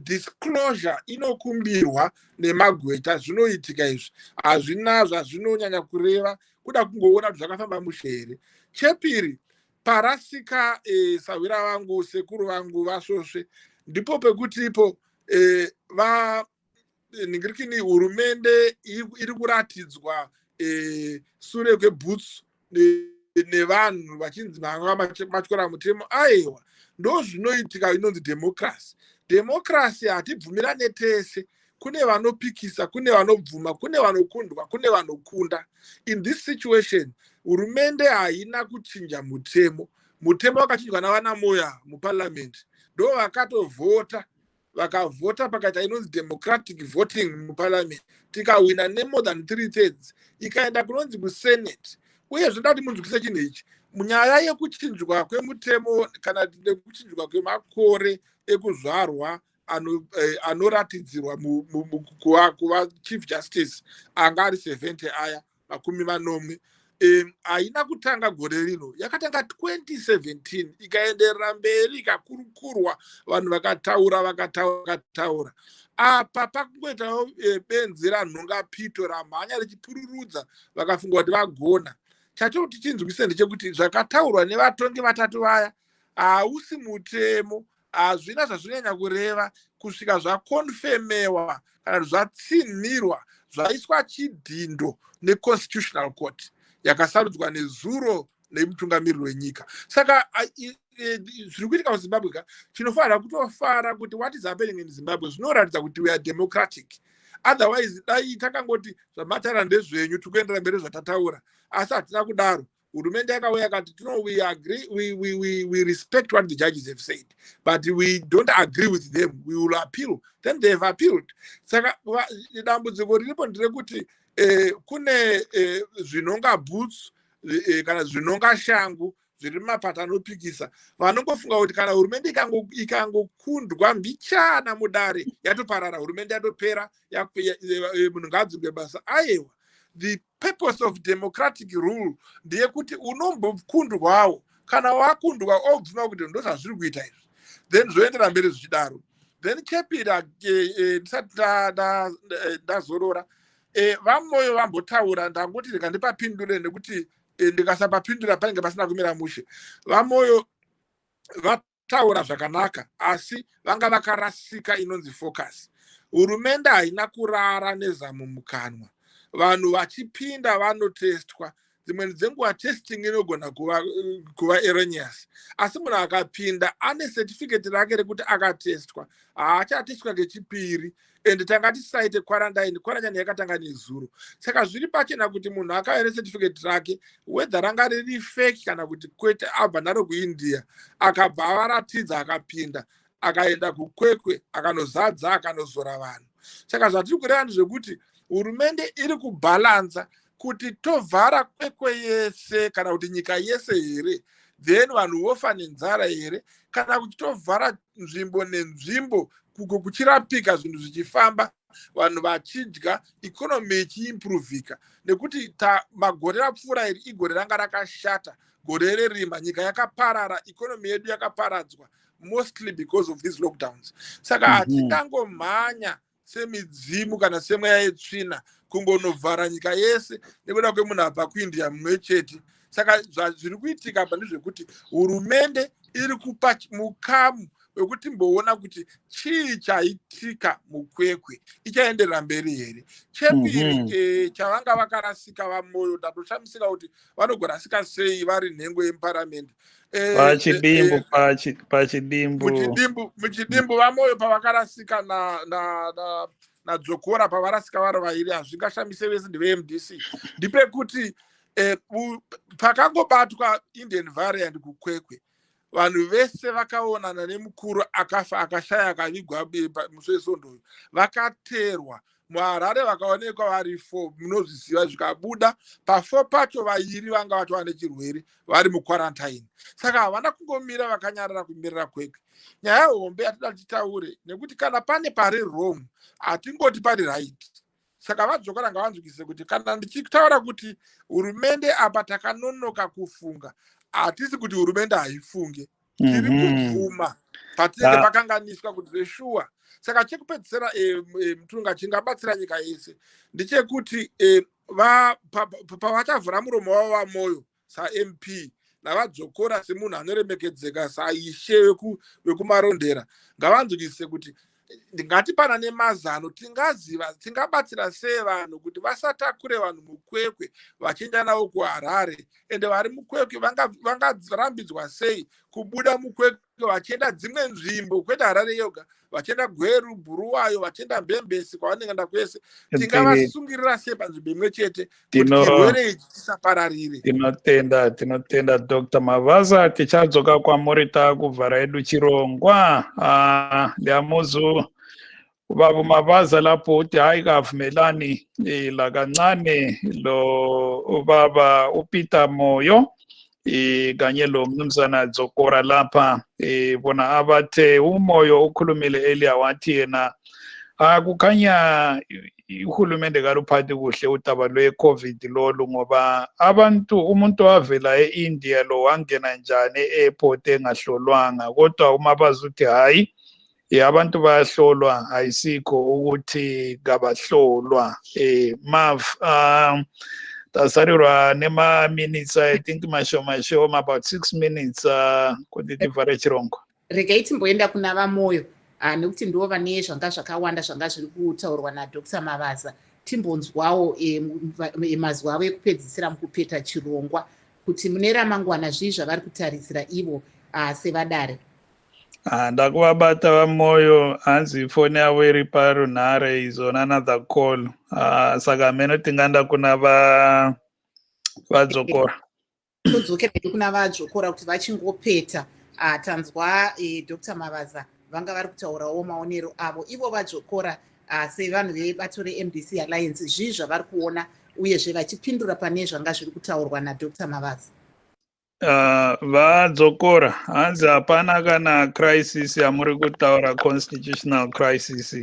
disclosure inokumbirwa nemagweta. Zvinoitika izvi hazvina zvazvinonyanya kureva, kuda kungoona kuti zvakafamba mushere. Chepiri, parasika sawira vangu, sekuru vangu, vasvosve, ndipo pekuti ipo ningirikini hurumende iri kuratidzwa sure kwebhutsu nevanhu vachinzi vanga matyora mutemo. Aiwa, ndo zvinoitika inonzi democracy. Democracy hatibvumirane tese. Kune vanopikisa, kune vanobvuma, kune vanokundwa, kune vanokunda. In this situation, hurumende haina kuchinja mutemo. Mutemo wakachinjwa navana moya muparliament. Ndo vakatovhota, vakavhota pakaita inonzi democratic voting muparliament, tikawina more than 3/3, ikaenda kunonzi kusenate. Uye zvindati munzwikise chinhu ichi, munyaya yekuchinjwa kwemutemo kana nekuchinjwa kwemakore ekuzvarwa anoratidzirwa kuva chief justice anga ari 70 aya, 40, haina kutanga gore rino, yakatanga 2017 ikaenderera mberi ikakurukurwa, vanhu vakataura. Apa pakungoitawo benzi ranhungapito ramhanya richipururudza, vakafunga kuti vagona. Chatoti chinzwise ndechekuti zvakataurwa nevatongi vatatu vaya hausi mutemo, hazvina zvazvinonyanya kureva kusvika zvakonfemewa kana zvatsinhirwa, zvaiswa chidhindo neconstitutional court yakasarudzwa nezuro nemutungamiriri wenyika. Saka zviri kuitika muZimbabwe chinofanira kutofara kuti what is happening in Zimbabwe zvinoratidza kuti we are democratic. Otherwise dai takangoti zvamatara ndezvenyu tikuendera mberi zvatataura, asi hatina kudaro. hurumende yakauya yakati we agree, we respect what the judges have said, but we don't agree with them, we will appeal. Then they have appealed. Saka dambudziko riripo nderekuti kune zvinonga boots kana zvinonga shangu zviri mumapata anopikisa, vanongofunga kuti kana hurumende ikangokundwa mbichana mudare yatoparara, hurumende yatopera, munhu ngadzingwe basa. Aiwa, the purpose of democratic rule ndeyekuti unombokundwawo, kana wakundwa obvuma kuti ndozvazviri kuita izvi, then zvoendera mberi zvichidaro. Then chepira ndisati ndazorora, vamoyo vambotaura, ndangoti ndikandipapindure nekuti ndikasapapindura panenge pasina kumira mushe. Vamoyo vataura zvakanaka, asi vanga vakarasika inonzi focus. Hurumende haina kurara nezamu mukanwa, vanhu vachipinda vanotestwa. Dzimwe dzenguva testing inogona kuva erroneous, asi munhu akapinda ane certificate rake rekuti akatestwa, haachatestwa kechipiri, and tangati site quarantine yakatanga nezuro. Saka zviri pachena kuti munhu akauya necertificate rake, whether ranga riri fake kana kuti kwete, abva naro kuIndia, akabva avaratidza akapinda, akaenda kukwekwe, akanozadza, akanozora vanhu. Saka zvatiri kureva ndezvekuti hurumende iri kubhalanza kuti tovhara kwekwe yese kana kuti nyika yese here, then vanhu vofa nenzara here, kana kuti tovhara nzvimbo nenzvimbo kuchirapika zvinhu zvichifamba, vanhu vachidya, ikonomi ichiimprovika. Nekuti magore apfuura iri igore ranga rakashata, gore rerima, nyika yakaparara, ikonomi yedu yakaparadzwa, mostly because of these lockdowns. Saka hatingangomhanya semidzimu kana semweya yetsvina kungonovhara nyika yese nekuda kwemunhu abva kuIndia mumwe chete. Saka zviri kuitika apa ndezvekuti hurumende iri kupa mukamu wekuti mboona kuti chii chaitika mukwekwe ichaenderera mberi here. Chepiri chavanga vakarasika vamoyo, ndatoshamisika kuti vanogorasika sei vari nhengo yemuparamendi. Muchidimbu vamoyo pavakarasika nadzokora pavarasika vari vairi, hazvingashamise vese ndeve-MDC. Ndipekuti pakangobatwa Indian variant kukwekwe, vanhu vese vakaonana nemukuru akafa, akashaya, akavigwa muswesondoyo, vakaterwa. muHarare vakaonekwa vari 4 munozviziva, zvikabuda pa4 pacho vairi vanga vatova nechirwere vari muquarantine. Saka havana kungomira vakanyarara kumirira kwekwe. Nyaya hombe yatoda titaure, nekuti kana pane pari wrong hatingoti pari right. Saka vadzokera ngavanzwikise kuti kana ndichitaura kuti hurumende apa takanonoka kufunga, hatisi kuti hurumende haifunge, tiri kubvuma patinenge pakanganiswa kuti zveshuwa. Saka chekupedzisira mutunga chingabatsira nyika yese ndechekuti pavachavhura muromo wavo vamoyo saMP navadzokora semunhu anoremekedzeka saishe wekumarondera, ngavanzwikise kuti ndingatipana nemazano tingaziva tingabatsira sei vanhu kuti vasatakure vanhu mukwekwe vachienda navo kuHarare, ende vari mukwekwe vangarambidzwa sei kubuda mukwekwe vachienda dzimwe nzvimbo, kwete Harare yoga, vachienda Gweru, Bhuruwayo, vachienda Mbembesi, kwavanenge kwese. Tingavasungirira sei panzvimbo imwe chete kuti chirwere ichi chisapararire. Tinotenda Dr. Mavaza. Tichadzoka kwamuri takuvhara edu chirongwa. Ndiamuzu ubaba Mavaza lapho uthi hayi kavumelani lakancane lo ubaba uPeter Moyo kanye lo mnumzana Dzokora lapha bona abathe uMoyo ukhulumile earlier wathi yena kukhanya uhulumende kaluphathi kuhle udaba lwe-COVID lolu, ngoba umuntu wavela e-India lo wangena njani e-airport engahlolwanga, kodwa uma bazuthi hayi abantu bayahlolwa, ayisikho ukuthi kabahlolwa. Mav tasarirwa nema minutes, I think mashoma about 6 minutes kuti tivhare chirongo. Regai timboenda kuna vamoyo nekuti ndivo vane zvanga zvakawanda zvanga zviri kutaurwa naDr. Mavaza. Timbonzwawo mazwi avo ekupedzisira mukupeta chirongwa, kuti mune ramangwana zvii zvavari kutarisira ivo sevadare. Ndakuvabata vamoyo, hanzi foni yavo iri parunhare is on another call. Saka meno tinganda kuna vadzokora. todzokera kuna vadzokora kuti vachingopeta. Tanzwa Dr. Mavaza vanga vari kutaurawo maonero avo ivo vadzokora sevanhu vebato reMDC Alliance zvii zvavari kuona uyezve vachipindura pane zvanga zviri kutaurwa naDr. Mavaza. Vadzokora hanzi hapana kana crisis yamuri kutaura constitutional crisis.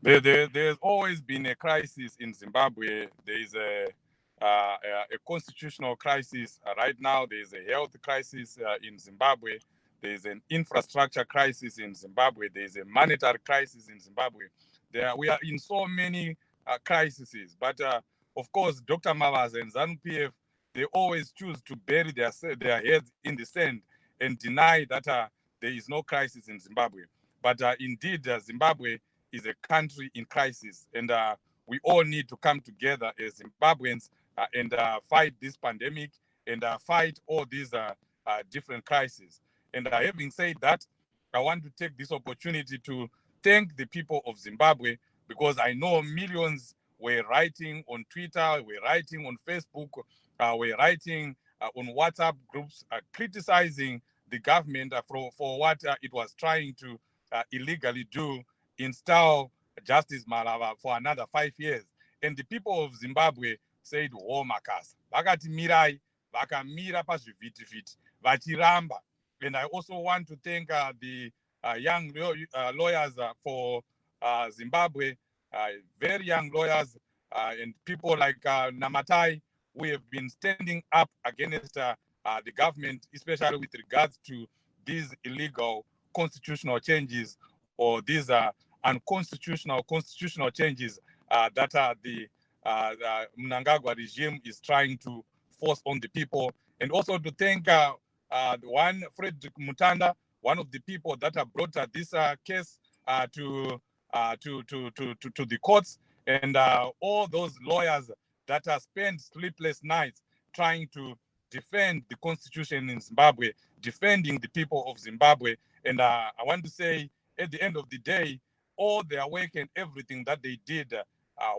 There's always been a crisis in Zimbabwe. There is a constitutional crisis right now. There is a health crisis in Zimbabwe. There is an infrastructure crisis in Zimbabwe. There is a monetary crisis in Zimbabwe. We are in so many crises. But of course, Dr. Mavaza and ZANU-PF, they always choose to bury their heads in the sand and deny that there is no crisis in Zimbabwe. But indeed, Zimbabwe is a country in crisis, and we all need to come together as Zimbabweans and fight this pandemic and fight all these different crises. And having said that, I want to take this opportunity to thank the people of Zimbabwe, because I know millions were writing on Twitter, were writing on Facebook, were writing on WhatsApp groups criticizing the government for what it was trying to illegally do, install Justice Malava for another 5 years. And the people of Zimbabwe said, oh, Makasa, vakati mirai, vakamira pazvivhiti-vhiti, vachiramba. And I also want to thank the young lawyers for Zimbabwe, very young lawyers and people like Namatai, who have been standing up against the government, especially with regards to these illegal constitutional changes or these constitutional changes that the Mnangagwa regime is trying to force on the people. And also to thank Frederick Mutanda, one of the people that have brought this case to the courts, and all those lawyers that have spent sleepless nights trying to defend the constitution in Zimbabwe, defending the people of Zimbabwe. And I want to say, at the end of the day, all their work and everything that they did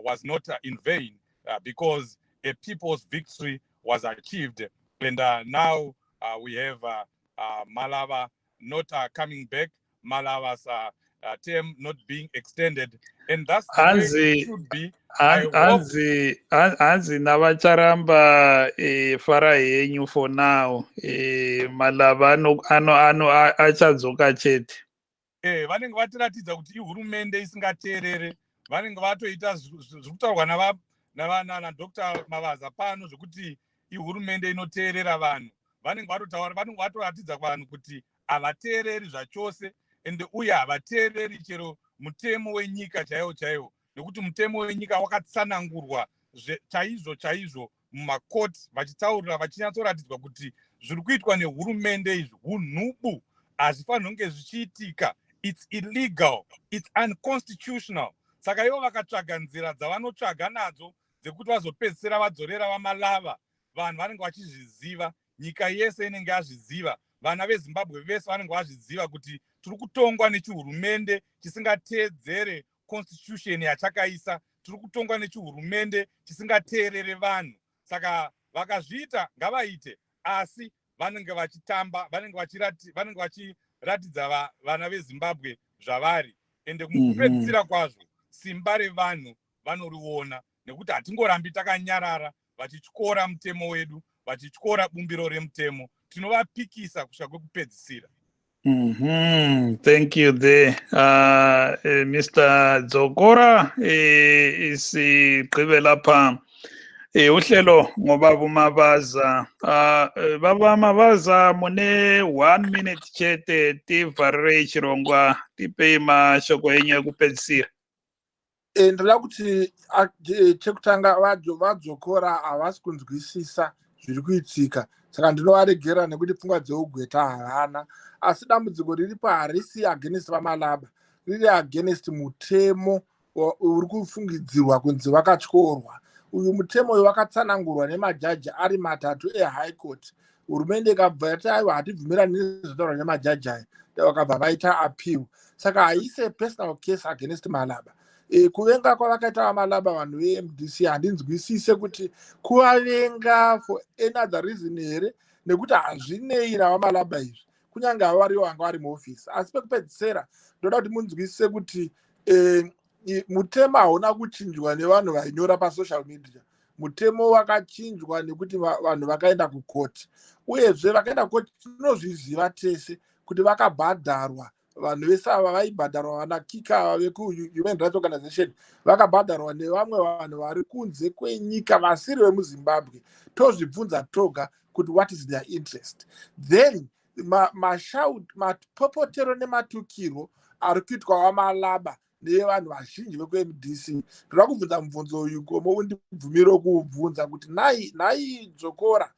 was not in vain, because a people's victory was achieved. And now we have Malava not coming back, Malava's term not being extended. And that's the way it should be. Hanzi navacharamba fara yenyu for now. Malava achadzoka chete. Vanenge vatiratidza kuti ihurumende isingateerere. Vanenge vatoita zvekutaurwa naDr. Mavaza pano zvokuti ihurumende inoteerera vanhu. Vanenge vatoratidza kuvanhu kuti havateereri zvachose, ende uye havateereri chero mutemo wenyika chaiwo, nekuti mutemo wenyika wakatsanangurwa chaizvo mumakoti, vachitaurira vachinyatsoratidzwa kuti zviri kuitwa nehurumende izvi hunhubu, hazvifaniri kunge zvichiitika. It's illegal, it's unconstitutional. Saka ivo vakatsvaga nzira dzavanotsvaga nadzo dzekuti vazopedzisira vadzorera vamalava. Vanhu vanenge vachizviziva, nyika yese inenge yazviziva, vana veZimbabwe vese vanenge vazviziva kuti tiri kutongwa nechihurumende chisingateedzere constitution yachakaisa, tiri kutongwa nechihurumende chisingateerere vanhu. Saka vakazviita ngavaite, asi vanenge vachitamba, vanenge vachiratidza vana veZimbabwe zvavari. Ende mukupedzisira kwazvo, simba revanhu vanoriona, nekuti hatingorambi takanyarara vachityora mutemo wedu, vachityora bumbiro remutemo. Tinovapikisa kusvika kwekupedzisira. Thank you there. Mr. Dzokora isigqibela pha uhlelo ngobaba Mavaza. Baba Mavaza mune 1 minute chete tivarire chirongwa tipe mashoko enyu ekupedzisira. Ndoda kuti chekutanga vadzokora havasi kunzwisisa zviri kuitika, saka ndinovaregera nekuti pfungwa dzeugweta havana. Asi dambudziko riripo harisi against vamalaba, riri against mutemo uri kufungidzirwa kunzi wakatyorwa. Uyu mutemo uyu wakatsanangurwa nemajaji ari matatu eHigh Court. Hurumende ikabva yati aiwa hatibvumirani nezvinotaurwa nemajaji aya, vakabva vaita appeal. Saka haisi personal case against Malaba. kuvenga kwavakaita vamalaba vanhu veMDC handinzwisise kuti kuvavenga for another reason here, nekuti hazvinei navamalaba izvi kunyange avo varivo vanga vari muofisi. Asi pekupedzisira ndoda kuti munzwisise kuti mutemo hauna kuchinjwa nevanhu vainyora pasocial media. Mutemo wakachinjwa nekuti vanhu vakaenda kukoti, uyezve vakaenda kukoti tinozviziva tese kuti vakabhadharwa. Vanhu vese ava vaibhadharwa, vanakika ava veku-Human Rights Organization vakabhadharwa nevamwe vanhu vari kunze kwenyika vasiri vemuZimbabwe. Tozvibvunza toga kuti what is their interest. Then mapopotero nematukiro ari kuitwa wamalaba nevanhu vazhinji vekuMDC. Ndoda kubvunza mubvunzo uyu komo undibvumire kuubvunza kuti nai Dzokora,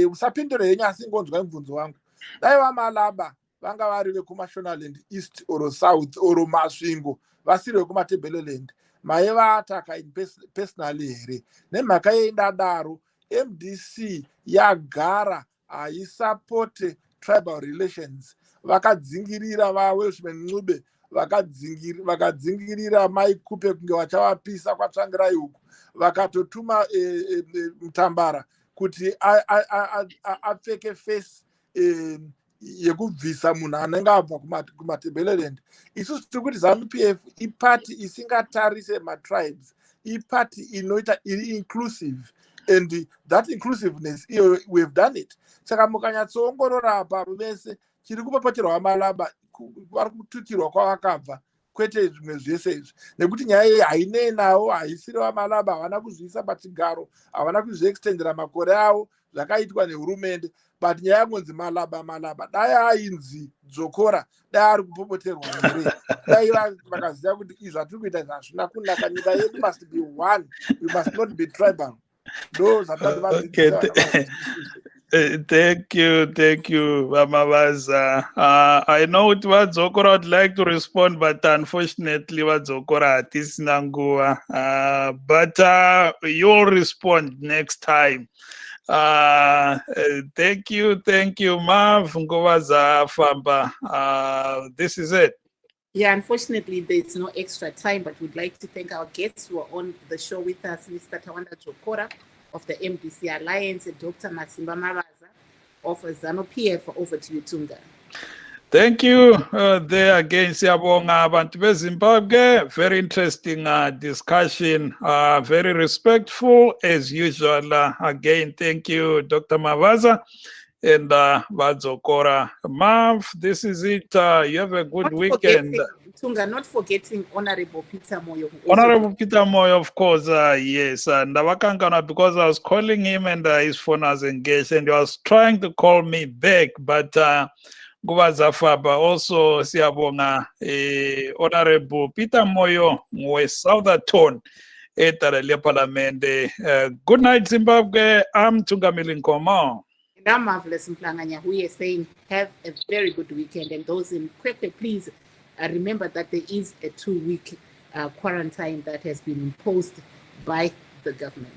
usapindure henyu asi ngonzwa mubvunzo wangu. Dai vamalaba vanga vari vekuMashonaland East or South or Masvingo vasiri vekumaTebeleland, maivataka personally here. Nemhaka yeindadaro MDC yagara haisapote tribal relations. Vakadzingirira vaWelshman Ncube, vakadzingirira Mai Kupe kunge vachavapisa kwaTsvangirai uku, vakatotuma Mutambara kuti apfeke face yekubvisa munhu anenge abva kumaTebeleland. Isusu tiri kuti ZANU-PF ipati isingatarise matribes, ipati inoita iri inclusive, and that inclusiveness we have done it. Saka mukanyatsoongorora apa vese chiri kupopoterwa vamalaba vari kututirwa kwavakabva, kwete zvimwe zvese izvi, nekuti nyaya iyi hainei navo, haisiri vamalaba, havana kuzviisa pachigaro, havana kuzviextendera makore avo, zvakaitwa nehurumende. But nyaya yangonzi malaba dai ainzi Dzokora, dai ari kupopoterwa here, dai vakaziva kuti izvi zvatiri kuita izvi hazvina kunaka. Nyika yedu must be one, we must not be tribal. Thank you, Vamavaza. I know what Dzokora would like to respond, but unfortunately, what Dzokora is Nangua. But you'll respond next time. Thank you, Mav Ngovaza Famba. This is it. Yeah, unfortunately, there's no extra time, but we'd like to thank our guests who are on the show with us, Mr. Tawanda Dzokora of the MDC Alliance, and Dr. Masimba Mavaza of ZANU-PF. Over to you, Tunga. Thank you. There again, Siyabonga abantu beZimbabwe. Very interesting discussion. Very respectful as usual. Again, thank you, Dr. Mavaza and Dzokora. Mav, this is it. You have a good weekend. Tunga, not forgetting Honorable Peter Moyo. Honorable Peter Moyo, of course, yes. And because I was calling him and his phone was engaged and he was trying to call me back, but Guvazafaba also Siyabonga Honorable Peter Moyo Southerton Etarele Parliament. Good night, Zimbabwe. I'm Tungamili Nkomo. And I'm Marvelous Mplanganya, who is saying have a very good weekend. And those in Kwekwe, please remember that there is a 2-week quarantine that has been imposed by the government.